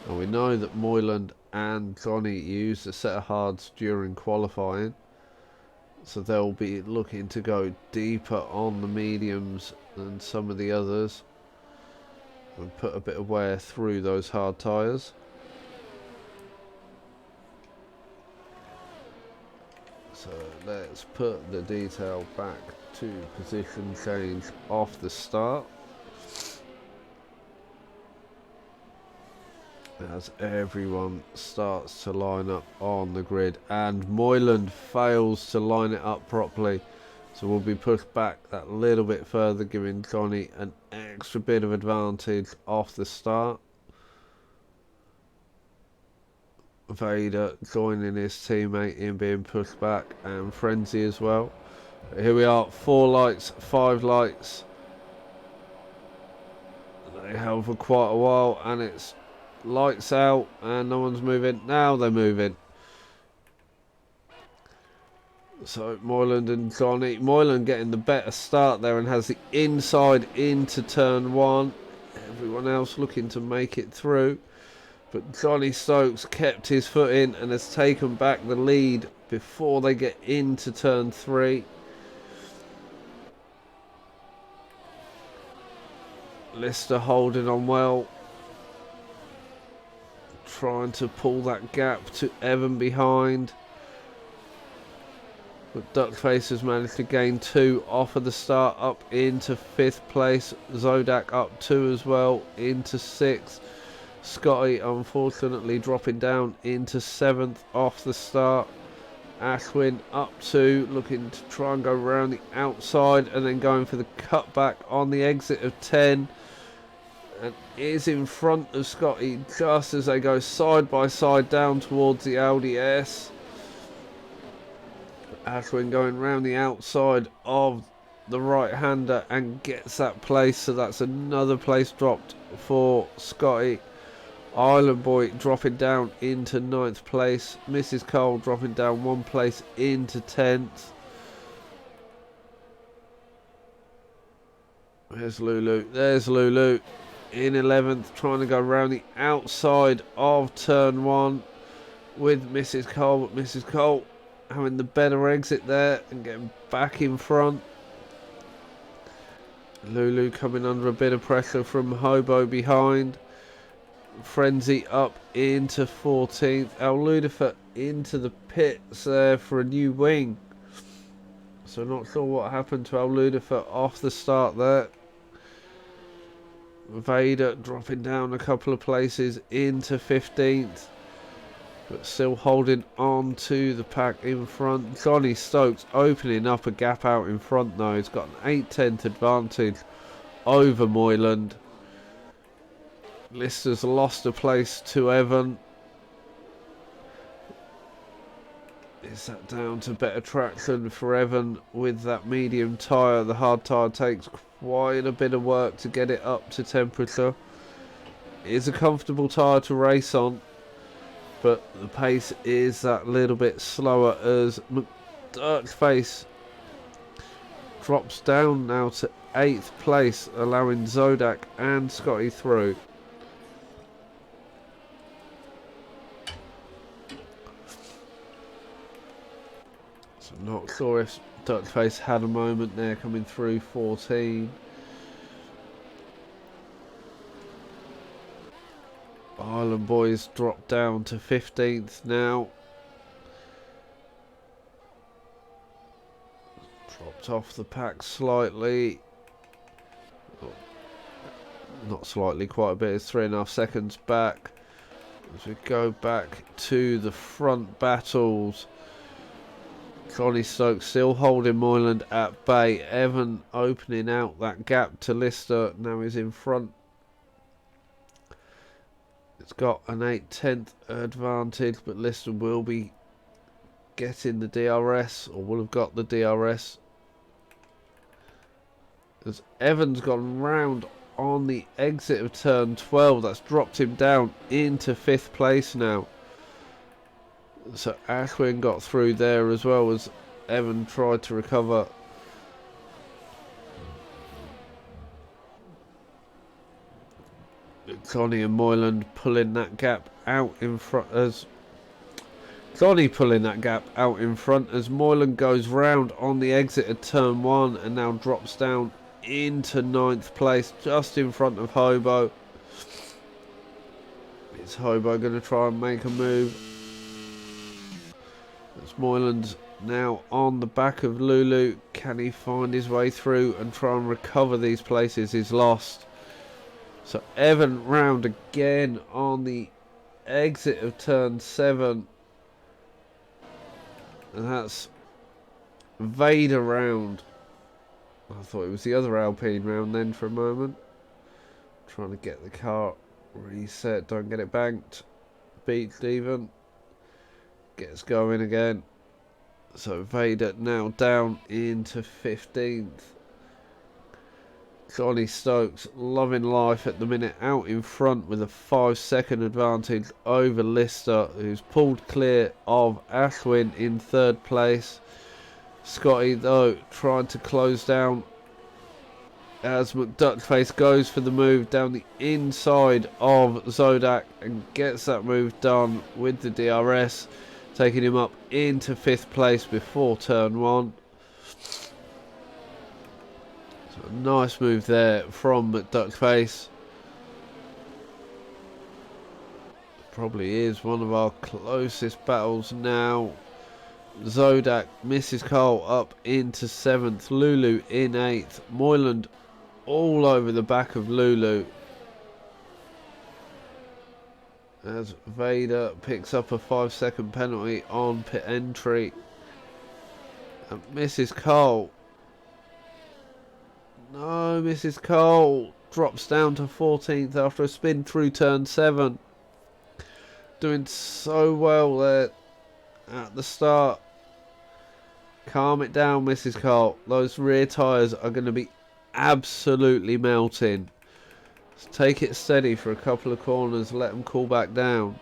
And we know that Moyland and Johnny used a set of hards during qualifying, so they'll be looking to go deeper on the mediums than some of the others and put a bit of wear through those hard tyres. So let's put the detail back to position change off the start. As everyone starts to line up on the grid, and Moyland fails to line it up properly, so we'll be pushed back that little bit further, giving Johnny an extra bit of advantage off the start. Vader joining his teammate in being pushed back, and Frenzy as well. Here we are, 4 lights, 5 lights. They held for quite a while, and it's lights out and no one's moving. Now they're moving. So Moyland and Johnny. Moyland getting the better start there and has the inside into turn 1. Everyone else looking to make it through. But Johnny Stokes kept his foot in and has taken back the lead before they get into turn 3. Lister holding on well. Trying to pull that gap to Evan behind. But Duckface has managed to gain 2 off of the start up into 5th place. Zodak up 2 as well into 6th. Scotty unfortunately dropping down into 7th off the start. Ashwin up 2, looking to try and go around the outside and then going for the cutback on the exit of 10. And is in front of Scotty just as they go side by side down towards the Audi S. Ashwin going round the outside of the right-hander and gets that place, so that's another place dropped for Scotty. Island Boy dropping down into 9th place. Mrs. Cole dropping down 1 place into 10th. There's Lulu. There's Lulu. In 11th, trying to go around the outside of turn 1 with Mrs. Cole, but Mrs. Cole having the better exit there and getting back in front. Lulu coming under a bit of pressure from Hobo behind. Frenzy up into 14th. Al-Ludifer into the pits there for a new wing. So not sure what happened to Al-Ludifer off the start there. Vader dropping down a couple of places into 15th, but still holding on to the pack in front. Johnny Stokes opening up a gap out in front though. He's got an 8/10 advantage over Moyland. Lister's lost a place to Evan. Is that down to better traction for Evan with that medium tyre? The hard tyre takes quite a bit of work to get it up to temperature. It is a comfortable tyre to race on, but the pace is that little bit slower as McDuckface drops down now to 8th place, allowing Zodak and Scotty through. So not sure if Duckface had a moment there coming through 14. Island Boys drop down to 15th now. Dropped off the pack slightly. Not slightly, quite a bit. It's 3.5 seconds back. As we go back to the front battles. Connie Stokes still holding Moyland at bay. Evan opening out that gap to Lister. Now he's in front. It's got an 8/10 advantage, but Lister will be getting the DRS, or will have got the DRS. As Evan's gone round on the exit of turn 12, that's dropped him down into 5th place now. So Ashwin got through there as well as Evan tried to recover. Connie and Moyland pulling that gap out in front as Connie pulling that gap out in front as Moyland goes round on the exit of turn 1 and now drops down into 9th place just in front of Hobo. Is Hobo going to try and make a move? As Moyland's now on the back of Lulu. Can he find his way through and try and recover these places he's lost? So Evan round again on the exit of turn 7. And that's Vader round. I thought it was the other Alpine round then for a moment. Trying to get the car reset, don't get it banked. Beats even. Gets going again. So Vader now down into 15th. Johnny Stokes loving life at the minute, out in front with a 5-second advantage over Lister, who's pulled clear of Ashwin in 3rd place. Scotty though trying to close down as McDuckface goes for the move down the inside of Zodak and gets that move done with the DRS, taking him up into 5th place before turn 1. So a nice move there from McDuckface. Probably is one of our closest battles now. Zodak misses Cole up into 7th. Lulu in 8th. Moyland all over the back of Lulu. As Vader picks up a 5-second penalty on pit entry. And misses Cole. No, Mrs. Cole drops down to 14th after a spin through turn 7. Doing so well there at the start. Calm it down, Mrs. Cole. Those rear tyres are going to be absolutely melting. So take it steady for a couple of corners. Let them cool back down.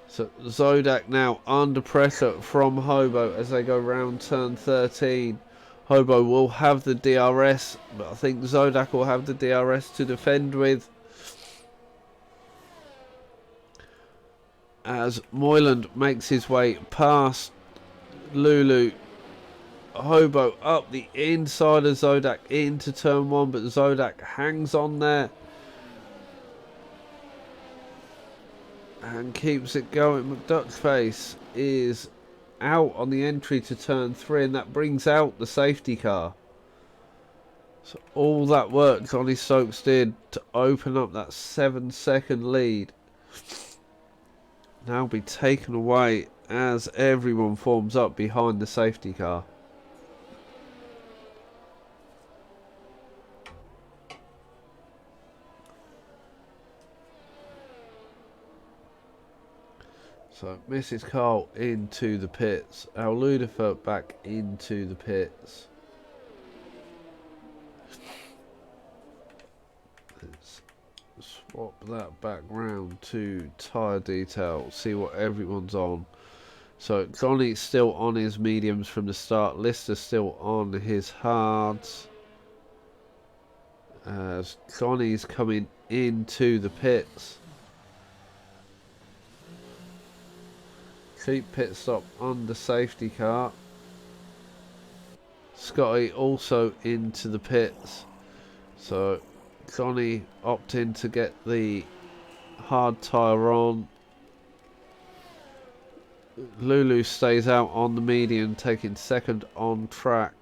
So Zodak now under pressure from Hobo as they go round turn 13. Hobo will have the DRS, but I think Zodak will have the DRS to defend with. As Moyland makes his way past Lulu. Hobo up the inside of Zodak into turn 1, but Zodak hangs on there. And keeps it going. McDuckface is out on the entry to turn 3, and that brings out the safety car. So all that work Johnny Stokes did to open up that 7-second lead now be taken away as everyone forms up behind the safety car. So Mrs. Carl into the pits. Al Lucifer back into the pits. Let's swap that back round to tyre detail. See what everyone's on. So Johnny's still on his mediums from the start. Lister's still on his hards. as Johnny's coming into the pits. Cheap pit stop on the safety car. Scotty also into the pits. So Johnny opting to get the hard tyre on. Lulu stays out on the medium, taking second on track.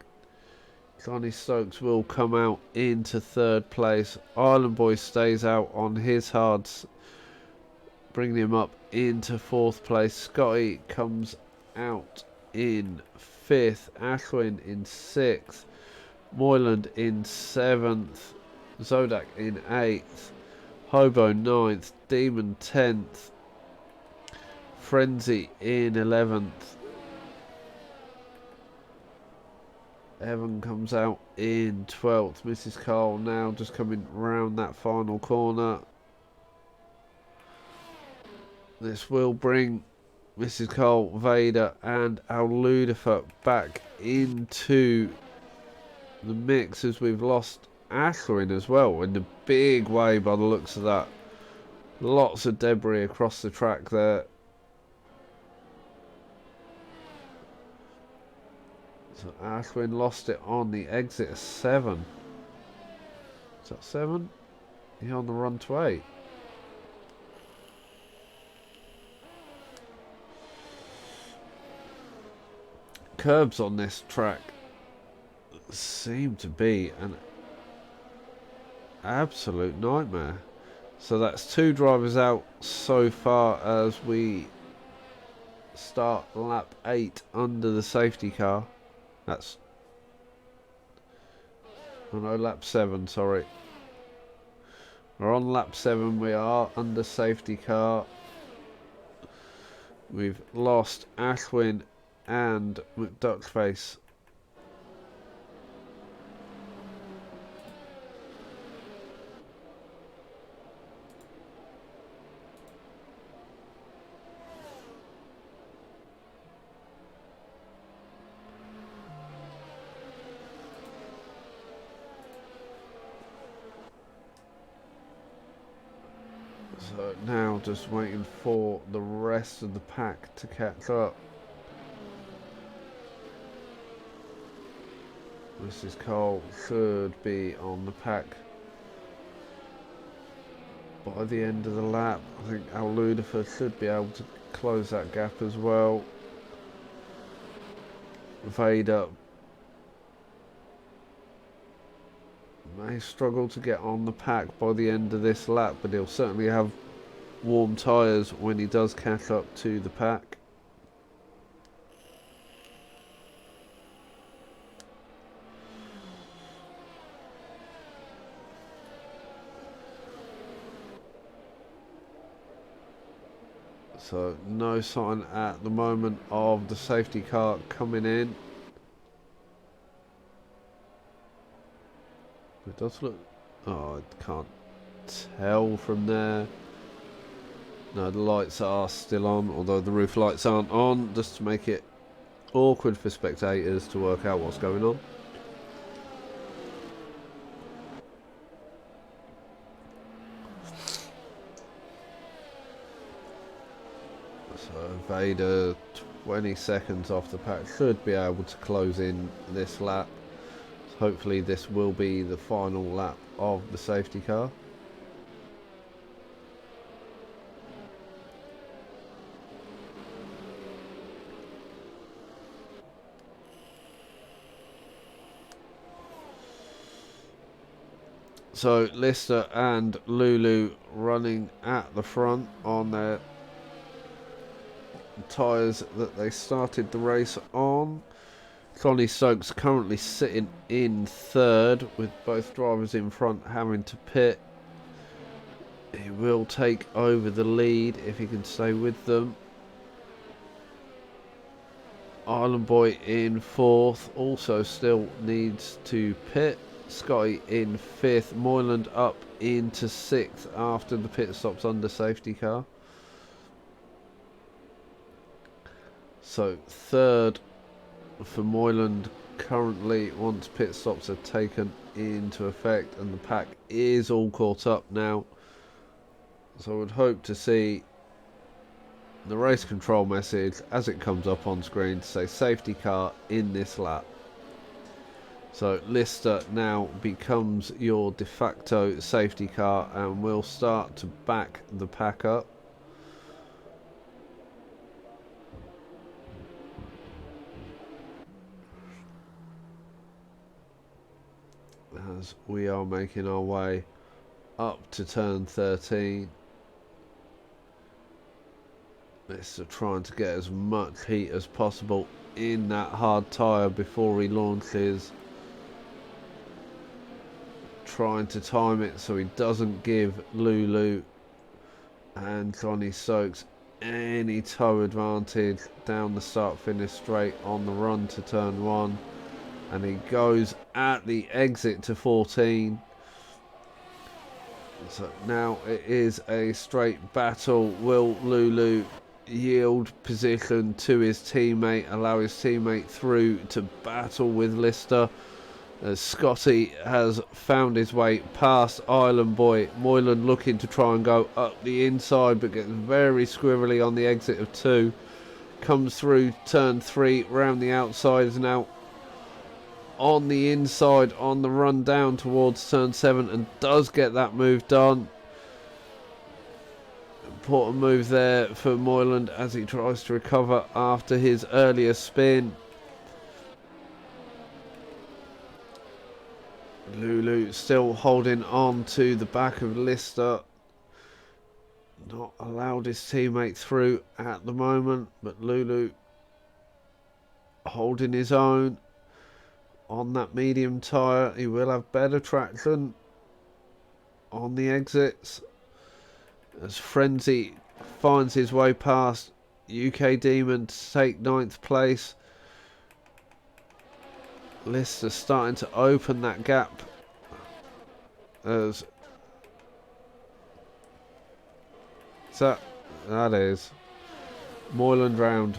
Johnny Stokes will come out into third place. Island Boy stays out on his hards, bringing him up into fourth place. Scotty comes out in fifth. Ashwin in sixth. Moyland in seventh. Zodak in eighth. Hobo ninth. Demon 10th. Frenzy in 11th. Evan comes out in 12th. Mrs. Cole now just coming round that final corner. This will bring Mrs. Cole, Vader and Al Ludifer back into the mix, as we've lost Ashwin as well in a big way by the looks of that. Lots of debris across the track there. So Ashwin lost it on the exit of 7. Is that 7? He's on the run to 8. Curbs on this track seem to be an absolute nightmare. So that's 2 drivers out so far as we start lap 8 under the safety car. That's, oh no, lap 7, sorry. We're on lap 7, we are under safety car. We've lost Ashwin and McDuckface. So now just waiting for the rest of the pack to catch up. Mrs. Cole should be on the pack by the end of the lap. I think Al Ludifer should be able to close that gap as well. Vader may struggle to get on the pack by the end of this lap, but he'll certainly have warm tyres when he does catch up to the pack. So no sign at the moment of the safety car coming in. It does look... oh, I can't tell from there. No, the lights are still on, although the roof lights aren't on, just to make it awkward for spectators to work out what's going on. So Vader 20 seconds off the pack, should be able to close in this lap. So hopefully this will be the final lap of the safety car. So Lister and Lulu running at the front on their tyres that they started the race on. Connie Stokes currently sitting in third, with both drivers in front having to pit. He will take over the lead if he can stay with them. Island Boy in fourth, also still needs to pit. Scotty in fifth. Moyland up into sixth after the pit stops under safety car. So third for Moyland currently, once pit stops are taken into effect and the pack is all caught up now. So I would hope to see the race control message as it comes up on screen to say safety car in this lap. So Lister now becomes your de facto safety car and will start to back the pack up. As we are making our way up to turn 13. Lister trying to get as much heat as possible in that hard tyre before he launches. Trying to time it so he doesn't give Lulu and Johnny Stokes any toe advantage down the start finish straight on the run to turn 1, and he goes at the exit to 14. So now it is a straight battle. Will Lulu yield position to his teammate, allow his teammate through to battle with Lister? As Scotty has found his way past Island Boy. Moylan looking to try and go up the inside, but gets very squirrely on the exit of 2. Comes through turn 3, round the outside, is now on the inside on the run down towards turn 7 and does get that move done. Important move there for Moylan as he tries to recover after his earlier spin. Lulu still holding on to the back of Lister. Not allowed his teammate through at the moment, but Lulu holding his own on that medium tyre. He will have better traction on the exits as Frenzy finds his way past UK Demon to take 9th place. Lister starting to open that gap as that is Moyland round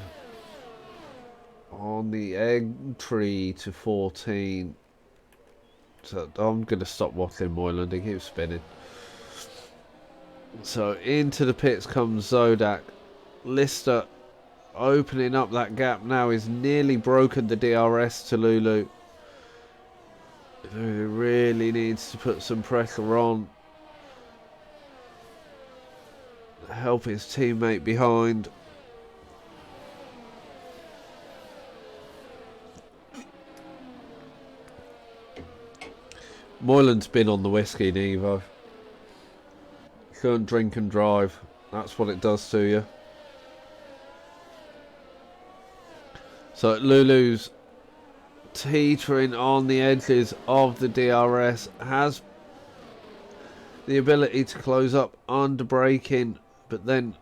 on the entry to 14. So I'm going to stop watching Moyland, he keeps spinning. So into the pits comes Zodak. Lister opening up that gap now, is nearly broken the DRS to Lulu. Lulu really needs to put some pressure on, help his teammate behind. Moylan's been on the whiskey, Nevo. Can't drink and drive. That's what it does to you. So Lulu's teetering on the edges of the DRS, has the ability to close up under braking, but then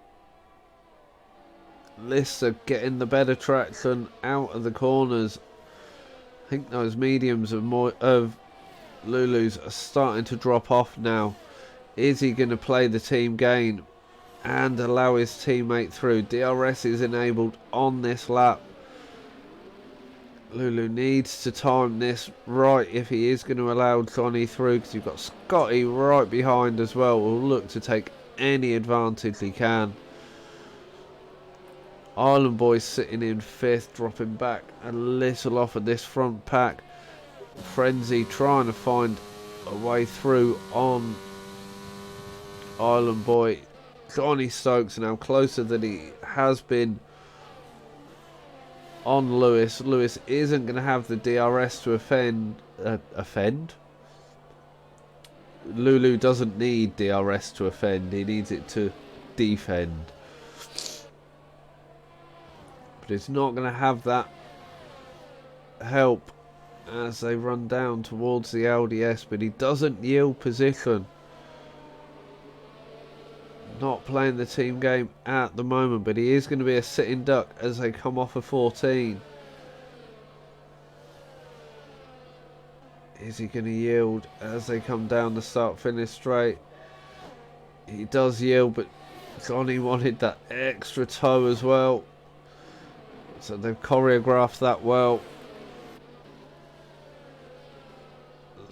Lister getting the better traction out of the corners. I think those mediums of Lulu's are starting to drop off now. Is he going to play the team game and allow his teammate through? DRS is enabled on this lap. Lulu needs to time this right if he is going to allow Johnny through, because you've got Scotty right behind as well, will look to take any advantage he can. Island Boy sitting in 5th, dropping back a little off of this front pack. Frenzy trying to find a way through on Island Boy. Johnny Stokes now closer than he has been on Lewis. Lewis isn't going to have the DRS to offend. Lulu doesn't need DRS to offend, he needs it to defend. But it's not going to have that help as they run down towards the LDS, but he doesn't yield position. Not playing the team game at the moment, but he is going to be a sitting duck as they come off of 14. Is he going to yield as they come down the start finish straight? He does yield, but Johnny wanted that extra toe as well, so they've choreographed that well.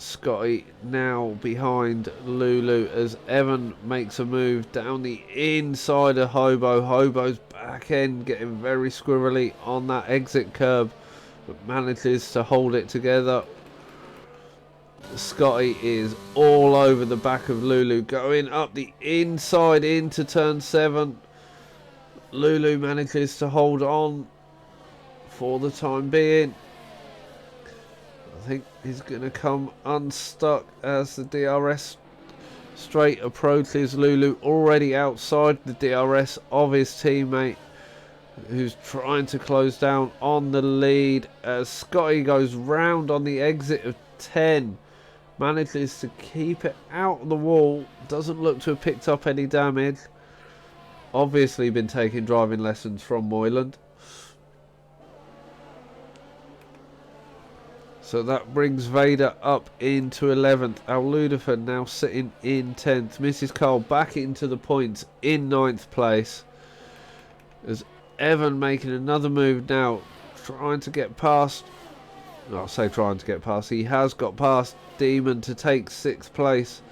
Scotty now behind Lulu as Evan makes a move down the inside of Hobo. Hobo's back end getting very squirrely on that exit curb, but manages to hold it together. Scotty is all over the back of Lulu, going up the inside into turn 7. Lulu manages to hold on for the time being. I think he's going to come unstuck as the DRS straight approaches. Lulu already outside the DRS of his teammate, who's trying to close down on the lead as Scotty goes round on the exit of 10. Manages to keep it out of the wall. Doesn't look to have picked up any damage. Obviously been taking driving lessons from Moyland. So that brings Vader up into 11th. Al Ludifer now sitting in 10th. Mrs. Cole back into the points in 9th place. As Evan making another move now. Trying to get past. I'll say trying to get past. He has got past Demon to take 6th place.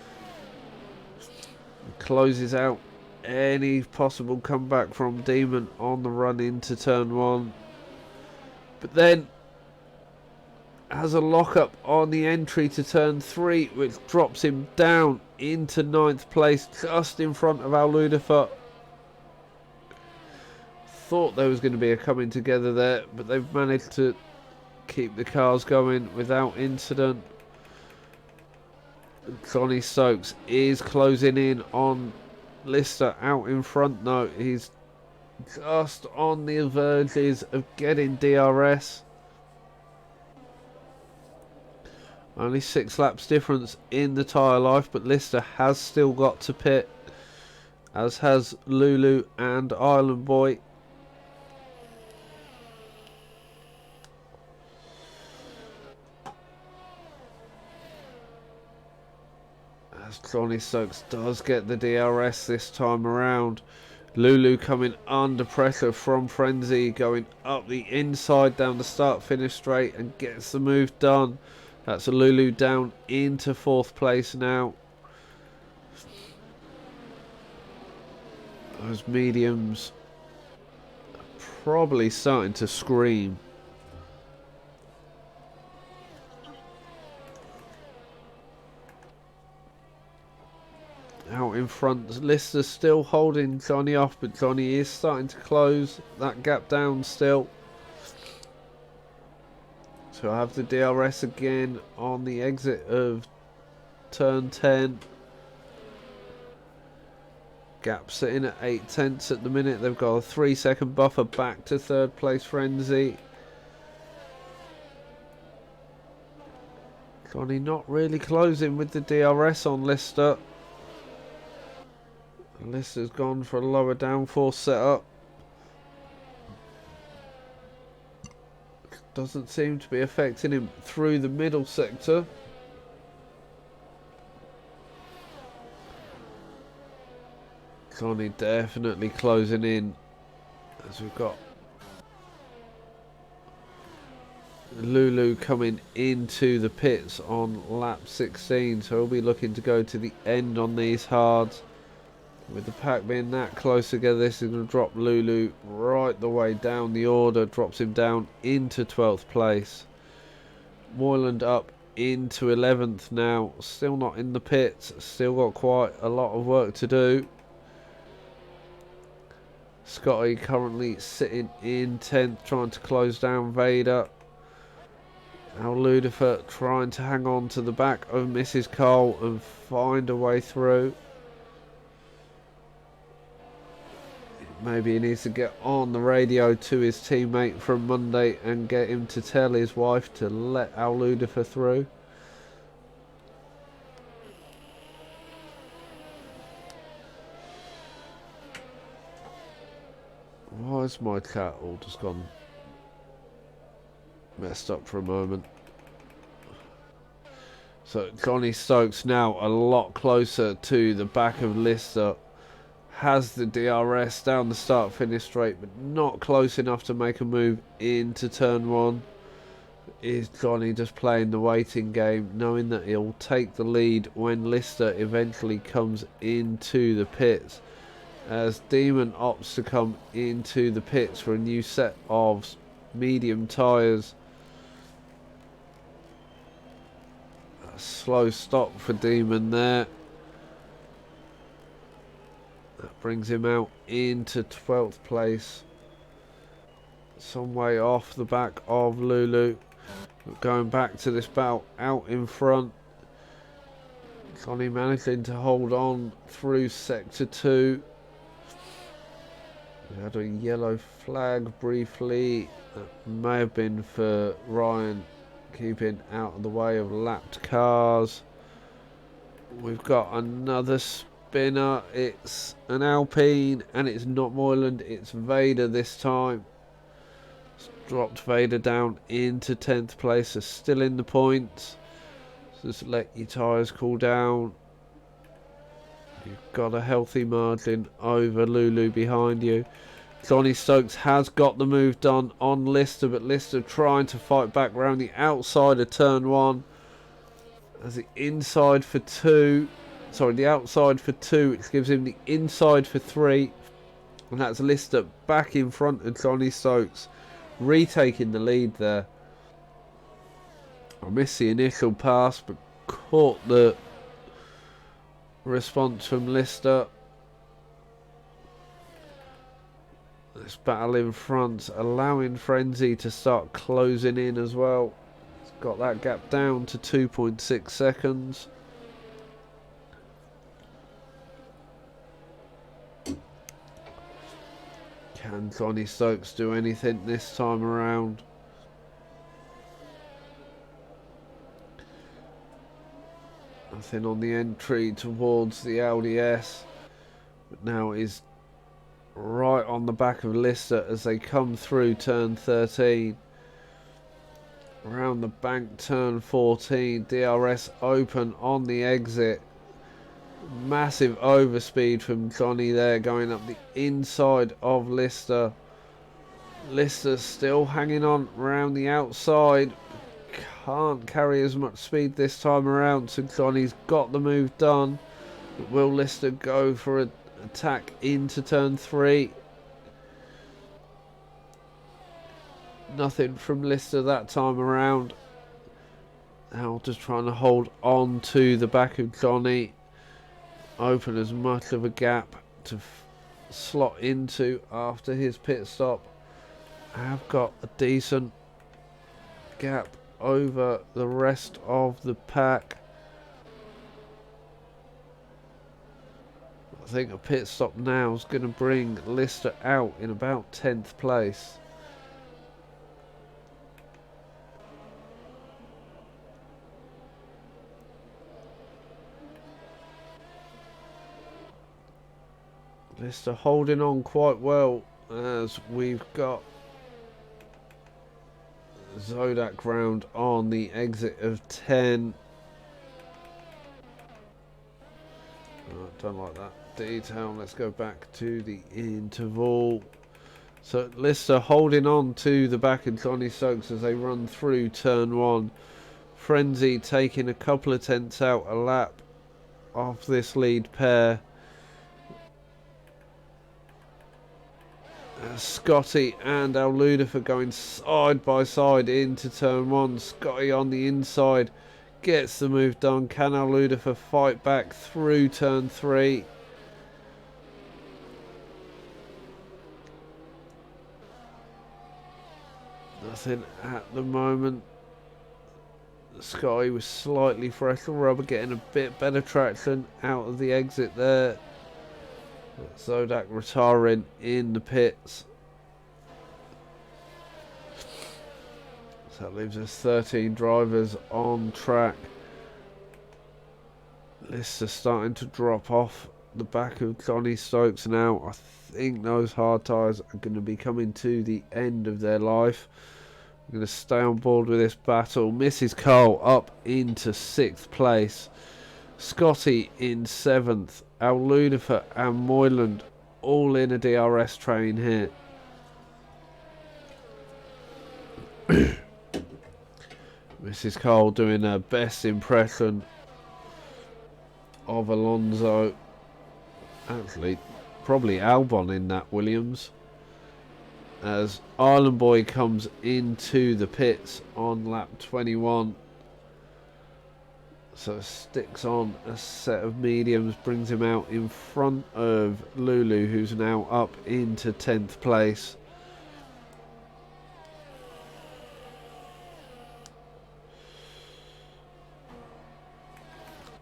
Closes out any possible comeback from Demon on the run into turn 1. But then has a lock-up on the entry to turn 3, which drops him down into 9th place, just in front of Al Ludifer. Thought there was going to be a coming together there, but they've managed to keep the cars going without incident. Johnny Stokes is closing in on Lister out in front though. He's just on the verges of getting DRS. Only 6 laps difference in the tyre life, but Lister has still got to pit, as has Lulu and Island Boy. As Johnny Stokes does get the DRS this time around. Lulu coming under pressure from Frenzy, going up the inside down the start finish straight and gets the move done. That's a Lulu down into 4th place now. Those mediums are probably starting to scream. Out in front, Lister still holding Johnny off, but Johnny is starting to close that gap down still. So I have the DRS again on the exit of turn 10. Gap sitting at 8/10 at the minute. They've got a 3-second buffer back to 3rd place Frenzy. Johnny not really closing with the DRS on Lister. Lister's gone for a lower downforce setup. Doesn't seem to be affecting him through the middle sector. Johnny definitely closing in, as we've got Lulu coming into the pits on lap 16, so he'll be looking to go to the end on these hards. With the pack being that close together, this is going to drop Lulu right the way down the order. Drops him down into 12th place. Moyland up into 11th now. Still not in the pits. Still got quite a lot of work to do. Scotty currently sitting in 10th, trying to close down Vader. Al Ludifer trying to hang on to the back of Mrs. Cole and find a way through. Maybe he needs to get on the radio to his teammate from Monday and get him to tell his wife to let Al Ludifer through. Why has my cat all just gone messed up for a moment? So Johnny Stokes now a lot closer to the back of Lister. Has the DRS down the start finish straight, but not close enough to make a move into turn 1. Is Johnny just playing the waiting game, knowing that he'll take the lead when Lister eventually comes into the pits, as Demon opts to come into the pits for a new set of medium tyres. A slow stop for Demon there. That brings him out into 12th place. Some way off the back of Lulu. Going back to this battle out in front. Johnny managing to hold on through sector 2. We had a yellow flag briefly. That may have been for Ryan keeping out of the way of lapped cars. We've got another spinner. It's an Alpine and it's not Moyland, it's Vader this time. Dropped Vader down into 10th place, so still in the points. So just let your tyres cool down. You've got a healthy margin over Lulu behind you. Johnny Stokes has got the move done on Lister, but Lister trying to fight back around the outside of turn 1. As the inside for 2. Sorry, the outside for 2, which gives him the inside for 3. And that's Lister back in front of Johnny Stokes, retaking the lead there. I missed the initial pass, but caught the response from Lister. This battle in front, allowing Frenzy to start closing in as well. It's got that gap down to 2.6 seconds. Can Johnny Stokes do anything this time around? Nothing on the entry towards the Audi S, but now is right on the back of Lister as they come through turn 13. Around the bank, turn 14, DRS open on the exit. Massive overspeed from Johnny there, going up the inside of Lister. Lister still hanging on around the outside. Can't carry as much speed this time around, so Johnny's got the move done. But will Lister go for an attack into turn 3? Nothing from Lister that time around. Now just trying to hold on to the back of Johnny. Open as much of a gap to slot into after his pit stop. I've got a decent gap over the rest of the pack. I think a pit stop now is going to bring Lister out in about 10th place. Lister holding on quite well as we've got Zodak round on the exit of 10. Oh, don't like that detail. Let's go back to the interval. So Lister holding on to the back of Johnny Stokes as they run through turn 1. Frenzy taking a couple of tenths out a lap off this lead pair. Scotty and Al Ludifer going side by side into turn 1. Scotty on the inside gets the move done. Can Al Ludifer fight back through turn 3? Nothing at the moment. Scotty was slightly fresher rubber, getting a bit better traction out of the exit there. Zodak retiring in the pits. So that leaves us 13 drivers on track. Lists are starting to drop off the back of Johnny Stokes now. I think those hard tyres are going to be coming to the end of their life. I'm going to stay on board with this battle. Mrs. Cole up into 6th place. Scotty in 7th. Al Ludifer and Moyland all in a DRS train here. Mrs. Cole doing her best impression of Alonso. Actually, probably Albon in that Williams. As Island Boy comes into the pits on lap 21. So sticks on a set of mediums, brings him out in front of Lulu, who's now up into 10th place.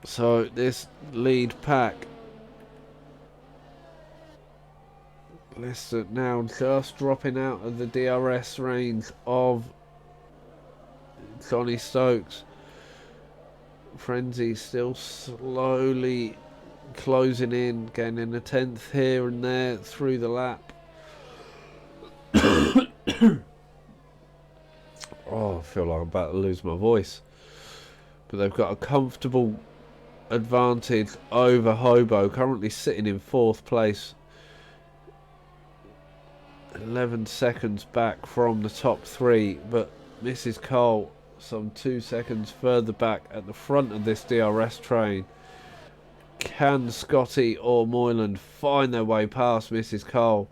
So this lead pack, Lister now just dropping out of the DRS range of Johnny Stokes. Frenzy still slowly closing in, gaining a 10th here and there through the lap. Oh, I feel like I'm about to lose my voice. But they've got a comfortable advantage over Hobo, currently sitting in 4th place. 11 seconds back from the top 3, but Mrs. Cole some 2 seconds further back at the front of this DRS train. Can Scotty or Moyland find their way past Mrs. Cole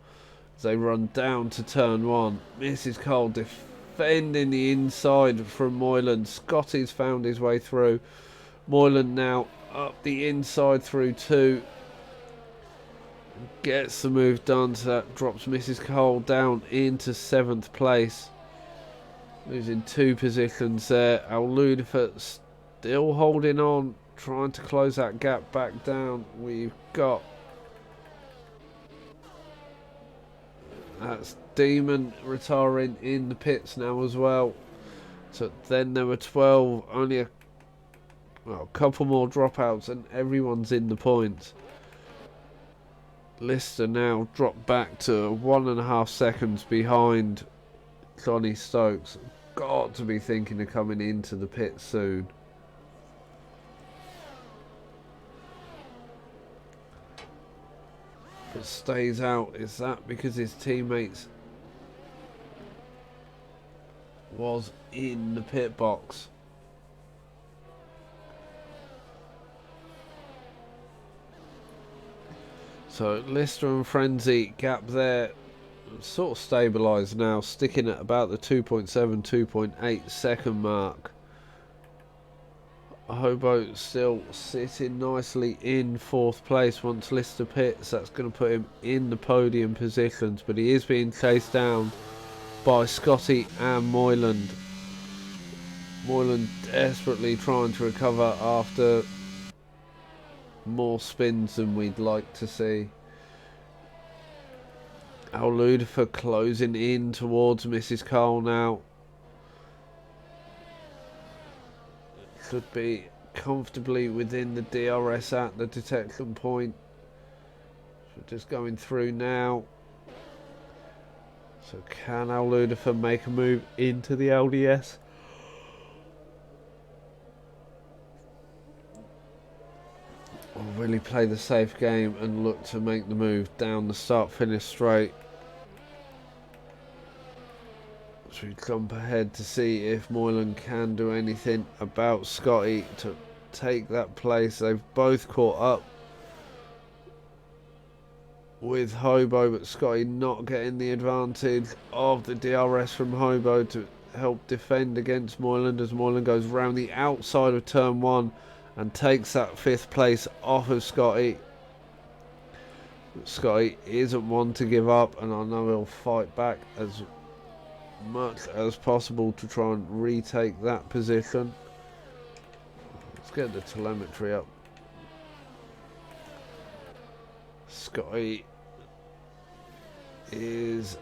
as they run down to turn 1? Mrs. Cole defending the inside from Moyland. Scotty's found his way through. Moyland now up the inside through 2. Gets the move done, so that drops Mrs. Cole down into 7th place. Losing 2 positions there. Al Ludifer still holding on, trying to close that gap back down. We've got... That's Demon retiring in the pits now as well. So then there were 12, only a couple more dropouts and everyone's in the points. Lister now dropped back to 1.5 seconds behind Johnny Stokes. Got to be thinking of coming into the pit soon. But stays out. Is that because his teammates was in the pit box? So Lister and Frenzy gap there sort of stabilised now, sticking at about the 2.7, 2.8 second mark. Hobo still sitting nicely in 4th place. Once Lister pits, that's going to put him in the podium positions, but he is being chased down by Scotty and Moyland. Moyland desperately trying to recover after more spins than we'd like to see. Al Ludifer closing in towards Mrs. Cole now. Should be comfortably within the DRS at the detection point. So just going through now. So can Al Ludifer make a move into the LDS? Or really play the safe game and look to make the move down the start-finish straight? So we jump ahead to see if Moyland can do anything about Scotty to take that place. They've both caught up with Hobo, but Scotty not getting the advantage of the DRS from Hobo to help defend against Moyland, as Moyland goes round the outside of turn 1 and takes that 5th place off of Scotty. Scotty isn't one to give up, and I know he'll fight back as much as possible to try and retake that position. Let's get the telemetry up. Scotty is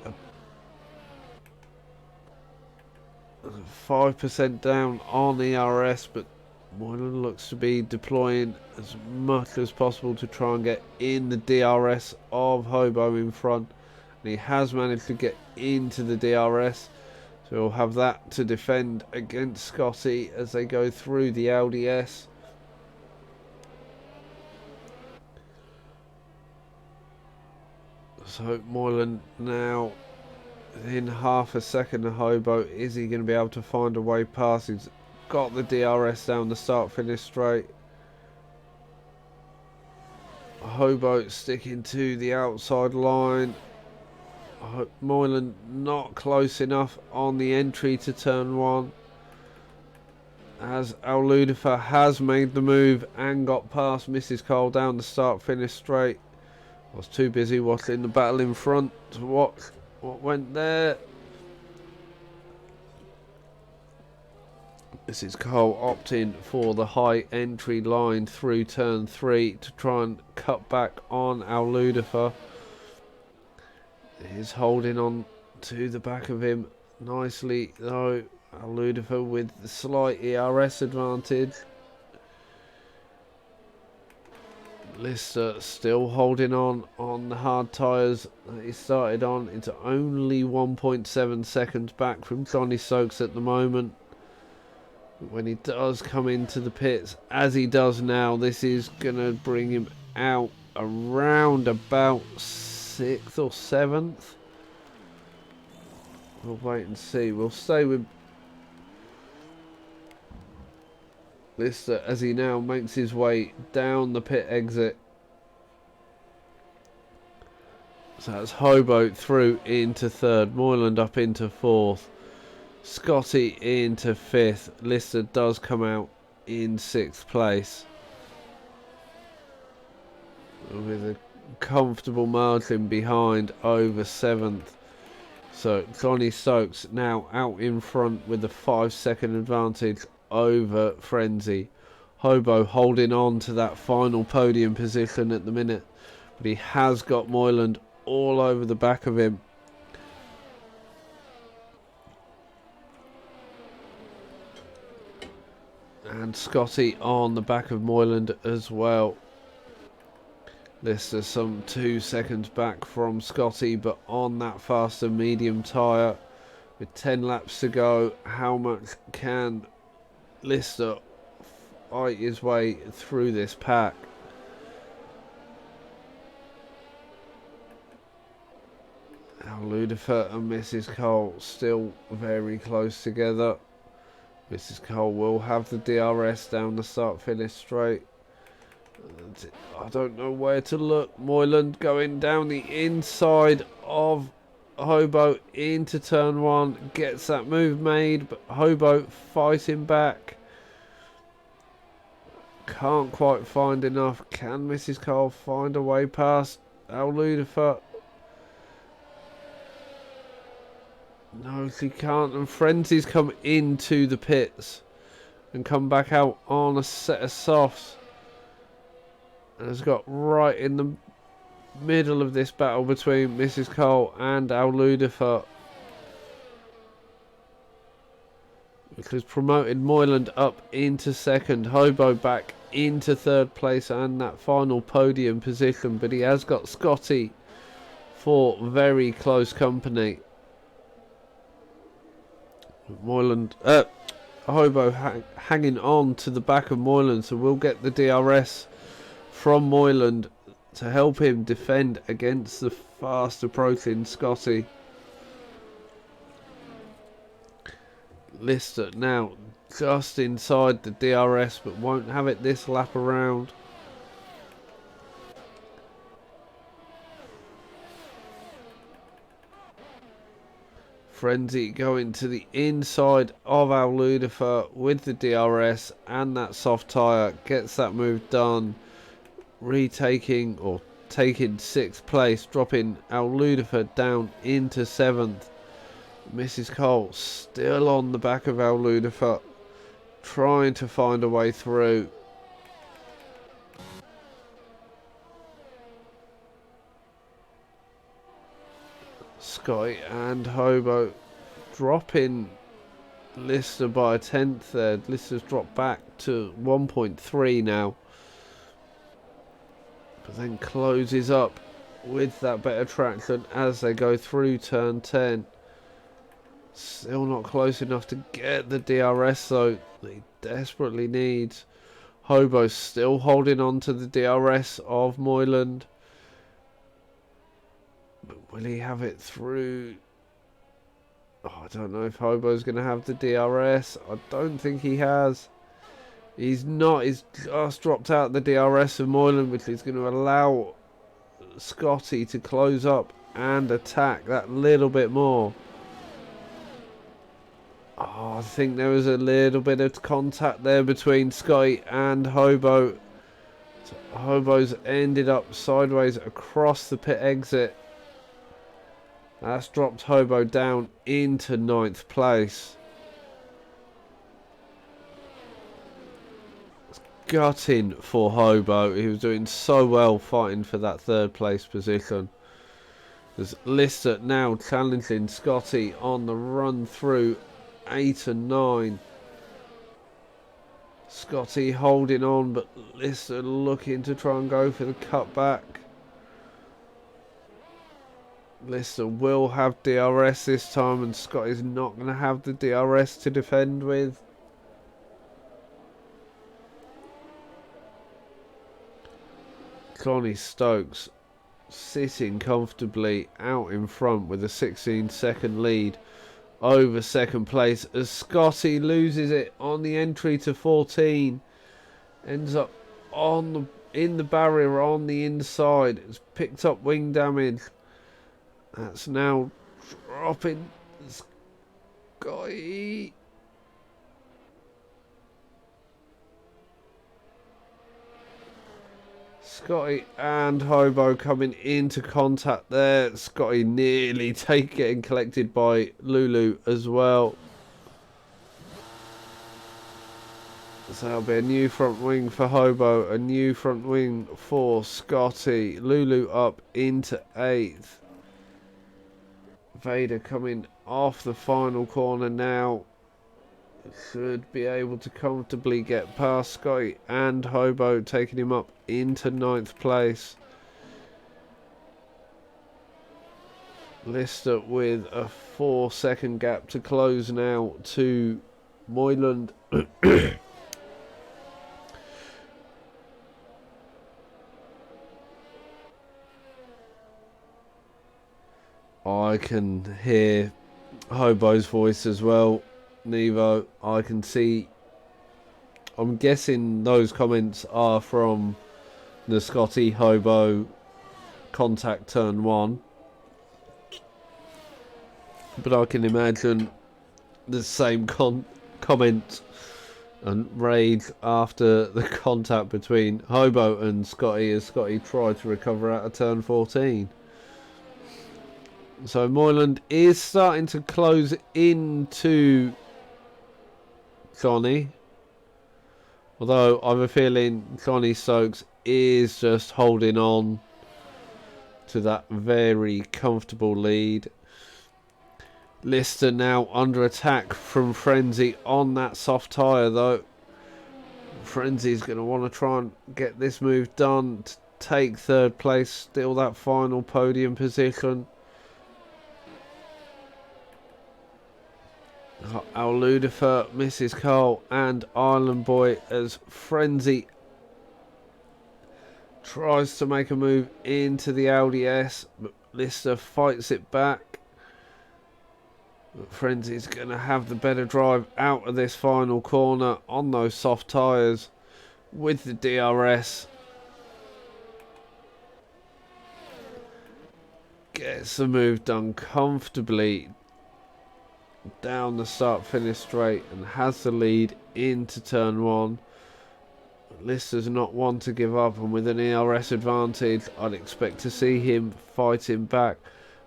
5% down on ERS, but Moyland looks to be deploying as much as possible to try and get in the DRS of Hobo in front. And he has managed to get into the DRS, so he'll have that to defend against Scotty as they go through the LDS. So Moyland now within half a second of Hobo. Is he going to be able to find a way past? He's got the DRS down the start finish straight. Hobo sticking to the outside line. Moylan not close enough on the entry to turn 1. As Al Ludifer has made the move and got past Mrs. Cole down the start finish straight. I was too busy watching the battle in front to watch what went there. Mrs. Cole opting for the high entry line through turn 3 to try and cut back on Al Ludifer. He's holding on to the back of him nicely though. Al Ludifer with the slight ERS advantage. Lister still holding on the hard tyres that he started on. It's only 1.7 seconds back from Johnny Stokes at the moment. When he does come into the pits, as he does now, this is going to bring him out around about 6th or 7th. We'll wait and see. We'll stay with Lister as he now makes his way down the pit exit. So that's Hobo through into 3rd, Moyland up into 4th, Scotty into 5th. Lister does come out in 6th place with a comfortable margin behind over 7th. So Johnny Stokes now out in front with a 5-second advantage over Frenzy. Hobo holding on to that final podium position at the minute, but he has got Moyland all over the back of him. And Scotty on the back of Moyland as well. Lister some 2 seconds back from Scotty, but on that faster medium tyre with 10 laps to go. How much can Lister fight his way through this pack? Al Ludifer and Mrs. Cole still very close together. Mrs. Cole will have the DRS down the start finish straight. I don't know where to look. Moyland going down the inside of Hobo into turn 1. Gets that move made, but Hobo fighting back. Can't quite find enough. Can Mrs. Cole find a way past Al Ludifer? No, she can't. And Frenzy's come into the pits and come back out on a set of softs. And has got right in the middle of this battle between Mrs. Cole and Al Ludifer, which has promoted Moyland up into 2nd, Hobo back into 3rd place and that final podium position, but he has got Scotty for very close company. Moyland, Hobo hanging on to the back of Moyland, so we'll get the DRS from Moyland to help him defend against the fast approaching Scotty. Lister now just inside the DRS, but won't have it this lap around. Frenzy going to the inside of Al Ludifer with the DRS and that soft tyre, gets that move done. Retaking or taking 6th place, dropping Al Ludifer down into 7th. Mrs. Cole still on the back of Al Ludifer, trying to find a way through. Scotty and Hobo dropping Lister by a 10th there. Lister's dropped back to 1.3 now, but then closes up with that better traction as they go through turn 10. Still not close enough to get the DRS though, that he desperately needs. Hobo still holding on to the DRS of Moyland, but will he have it through? Oh, I don't know if Hobo's going to have the DRS. I don't think he has. He's not. He's just dropped out the DRS of Moylan, which is going to allow Scotty to close up and attack that little bit more. Oh, I think there was a little bit of contact there between Scotty and Hobo. So Hobo's ended up sideways across the pit exit. That's dropped Hobo down into 9th place. It's gutting for Hobo. He was doing so well fighting for that 3rd place position. There's Lister now challenging Scotty on the run through 8 and 9. Scotty holding on, but Lister looking to try and go for the cutback. Lister will have DRS this time, and Scotty's not going to have the DRS to defend with. Connie Stokes sitting comfortably out in front with a 16-second lead over 2nd place as Scotty loses it on the entry to 14. Ends up in the barrier on the inside. It's picked up wing damage. That's now dropping Scotty. Scotty and Hobo coming into contact there. Scotty nearly getting collected by Lulu as well. So that'll be a new front wing for Hobo, a new front wing for Scotty. Lulu up into 8th. Vader coming off the final corner now. Should be able to comfortably get past Scotty and Hobo, taking him up into 9th place. Lister with a 4-second gap to close now to Moyland. I can hear Hobo's voice as well, Nevo. I can see. I'm guessing those comments are from the Scotty Hobo contact turn 1. But I can imagine the same comment and rage after the contact between Hobo and Scotty as Scotty tried to recover out of turn 14. So Moyland is starting to close into Johnny. Although I have a feeling Johnny Stokes is just holding on to that very comfortable lead. Lister now under attack from Frenzy on that soft tyre though. Frenzy's going to want to try and get this move done to take 3rd place, still that final podium position. Al Ludifer, Mrs. Cole and Island Boy as Frenzy tries to make a move into the Audi S, but Lister fights it back. But Frenzy's going to have the better drive out of this final corner on those soft tyres with the DRS. Gets the move done comfortably down the start-finish straight and has the lead into turn 1. Lister's not one to give up, and with an ERS advantage, I'd expect to see him fighting back.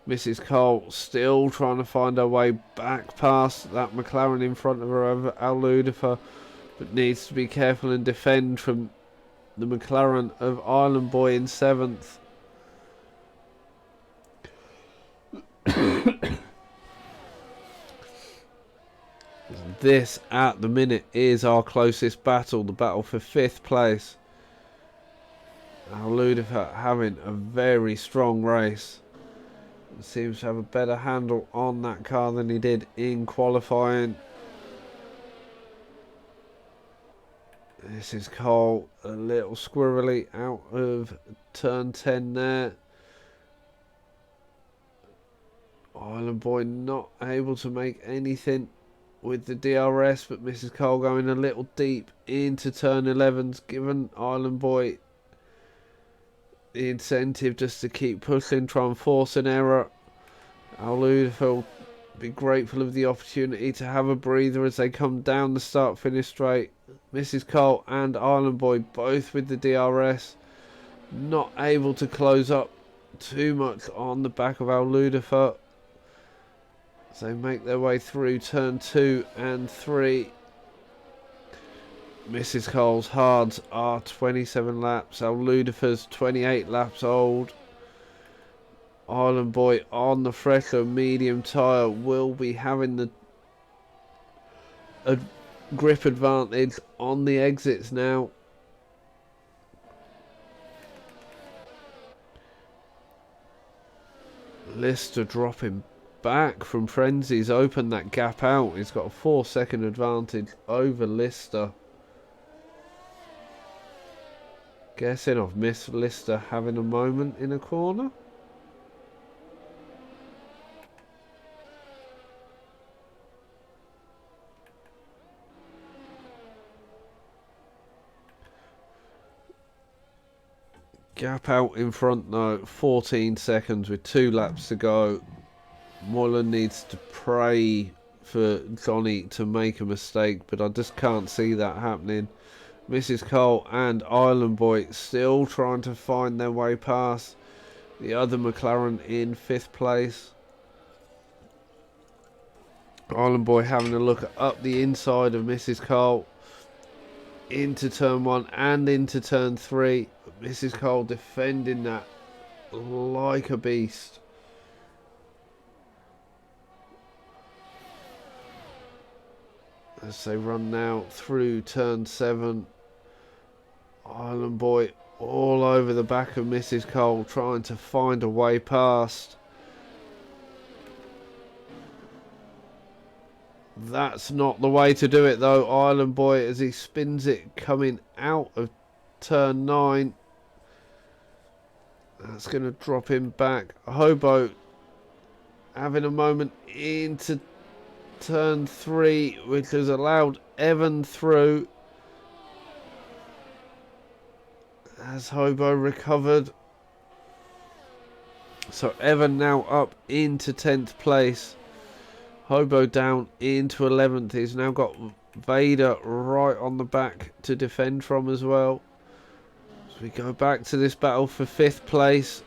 Mrs. Cole still trying to find her way back past that McLaren in front of her over Al Ludifer, but needs to be careful and defend from the McLaren of Island Boy in 7th. This at the minute is our closest battle, the battle for 5th place. Al Ludifer having a very strong race. Seems to have a better handle on that car than he did in qualifying. This is Cole a little squirrely out of turn 10 there. Island Boy not able to make anything with the DRS, but Mrs. Cole going a little deep into turn 11's given Island Boy the incentive just to keep pushing, try and force an error. Al-Ludafer will be grateful of the opportunity to have a breather as they come down the start-finish straight. Mrs. Cole and Island Boy both with the DRS, not able to close up too much on the back of Al-Ludafer. So they make their way through turn 2 and 3. Mrs. Cole's hards are 27 laps. Al-Ludafer's 28 laps old. Island Boy on the fresher medium tyre will be having the grip advantage on the exits now. Lister dropping back from Frenzy's opened that gap out. He's got a 4-second advantage over Lister. Guessing I've missed Lister having a moment in a corner. Gap out in front though, 14 seconds with 2 laps to go. Moylan needs to pray for Johnny to make a mistake, but I just can't see that happening. Mrs. Cole and Island Boy still trying to find their way past the other McLaren in 5th place. Island Boy having a look up the inside of Mrs. Cole into turn 1 and into turn 3. Mrs. Cole defending that like a beast. As they run now through turn 7. Island Boy all over the back of Mrs. Cole trying to find a way past. That's not the way to do it though. Island Boy as he spins it coming out of turn 9. That's going to drop him back. Hobo having a moment into turn 3, which has allowed Evan through. As Hobo recovered. So Evan now up into 10th place. Hobo down into 11th. He's now got Vader right on the back to defend from as well. So we go back to this battle for 5th place.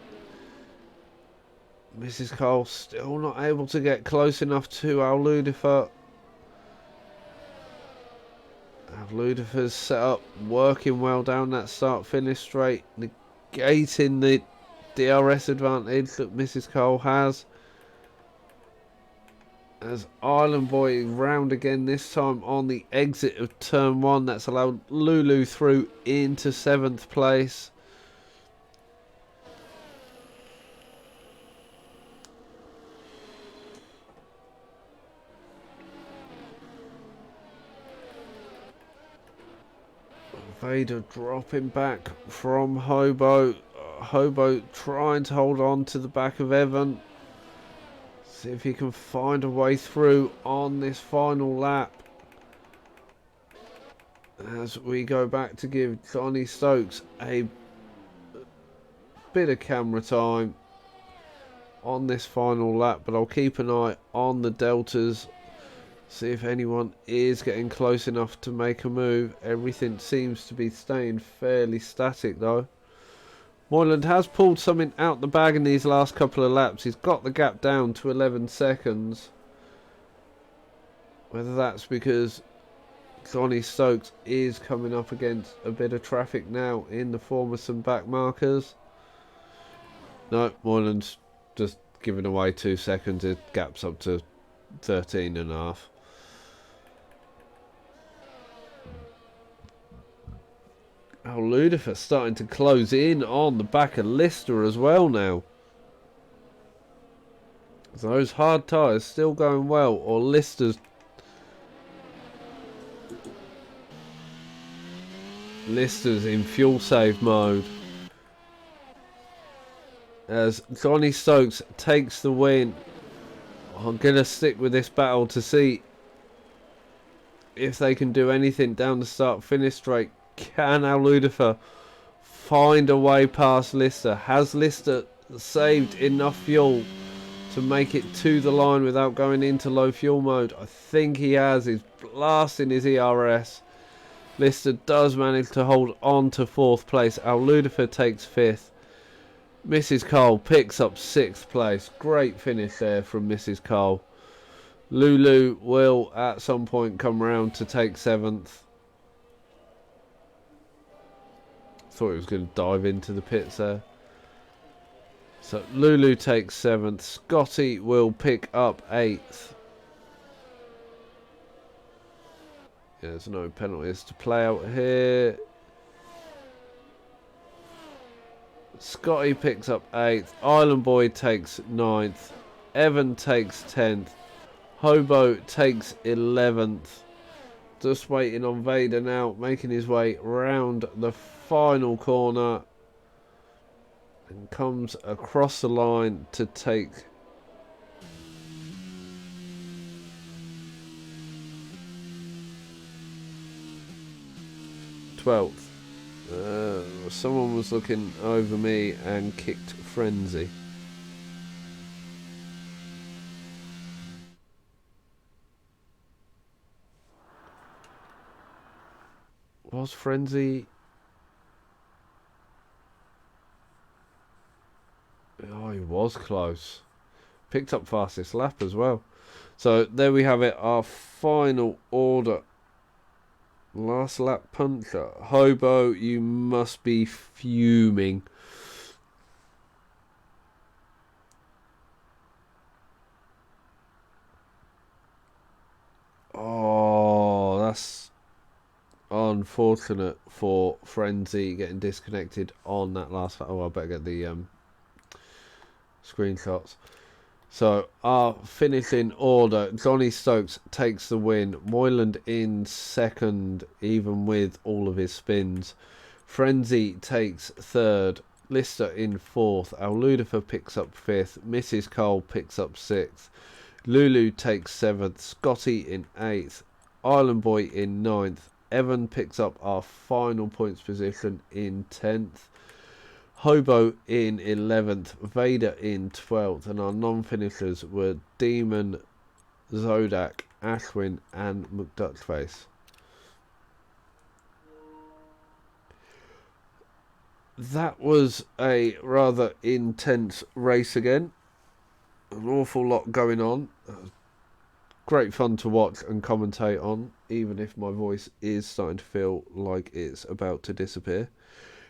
Mrs. Cole still not able to get close enough to Al-Ludafer. Al-Ludafer's set up, working well down that start-finish straight, negating the DRS advantage that Mrs. Cole has. As Island Boy round again, this time on the exit of turn 1. That's allowed Lulu through into 7th place. Vader dropping back from Hobo. Hobo trying to hold on to the back of Evan. See if he can find a way through on this final lap. As we go back to give Johnny Stokes a bit of camera time on this final lap. But I'll keep an eye on the deltas. See if anyone is getting close enough to make a move. Everything seems to be staying fairly static though. Moylan has pulled something out the bag in these last couple of laps. He's got the gap down to 11 seconds. Whether that's because Johnny Stokes is coming up against a bit of traffic now in the form of some back markers. No, Moylan's just giving away 2 seconds. It gaps up to 13 and a half. Al-Ludafer starting to close in on the back of Lister as well now. So those hard tyres still going well, or Lister's in fuel save mode. As Johnny Stokes takes the win I'm going to stick with this battle to see if they can do anything down the start-finish straight. Can Al Ludifer find a way past Lister? Has Lister saved enough fuel to make it to the line without going into low fuel mode? I think he has. He's blasting his ERS. Lister does manage to hold on to 4th place. Al Ludifer takes 5th. Mrs. Cole picks up 6th place. Great finish there from Mrs. Cole. Lulu will at some point come round to take 7th. Thought he was going to dive into the pits there. So Lulu takes 7th. Scotty will pick up 8th. Yeah, there's no penalties to play out here. Scotty picks up 8th. Island Boy takes 9th. Evan takes 10th. Hobo takes 11th. Just waiting on Vader now, making his way round the final corner. And comes across the line to take 12th. Someone was looking over me and kicked Frenzy. Was Frenzy? Oh, he was close. Picked up fastest lap as well. So there we have it, our final order. Last lap puncher. Hobo, you must be fuming. Oh, that's unfortunate for Frenzy getting disconnected on that last lap. Oh, I better get the screenshots. So our finishing order: Johnny Stokes takes the win. Moyland in 2nd, even with all of his spins. Frenzy takes 3rd. Lister in 4th. Al Ludifer picks up 5th. Mrs. Cole picks up 6th. Lulu takes 7th. Scotty in 8th. Island Boy in 9th. Evan picks up our final points position in 10th. Hobo in 11th, Vader in 12th, and our non-finishers were Demon, Zodak, Ashwin and McDutchface. That was a rather intense race again. An awful lot going on. Great fun to watch and commentate on, even if my voice is starting to feel like it's about to disappear.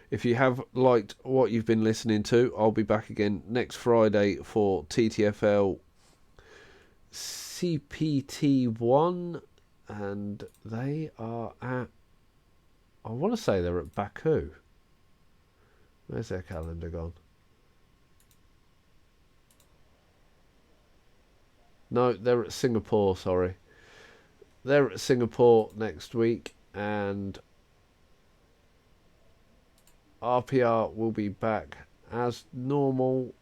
If you have liked what you've been listening to, I'll be back again next Friday for TTFL CPT1. And they are at, I want to say they're at Baku. Where's their calendar gone? No, they're at Singapore, sorry. They're at Singapore next week, and RPR will be back as normal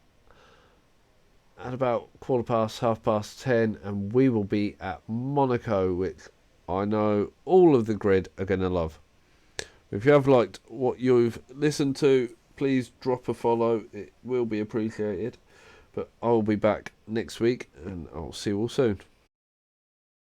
at about 10:15, and we will be at Monaco, which I know all of the grid are going to love. If you have liked what you've listened to, please drop a follow. It will be appreciated. But I'll be back next week, and I'll see you all soon.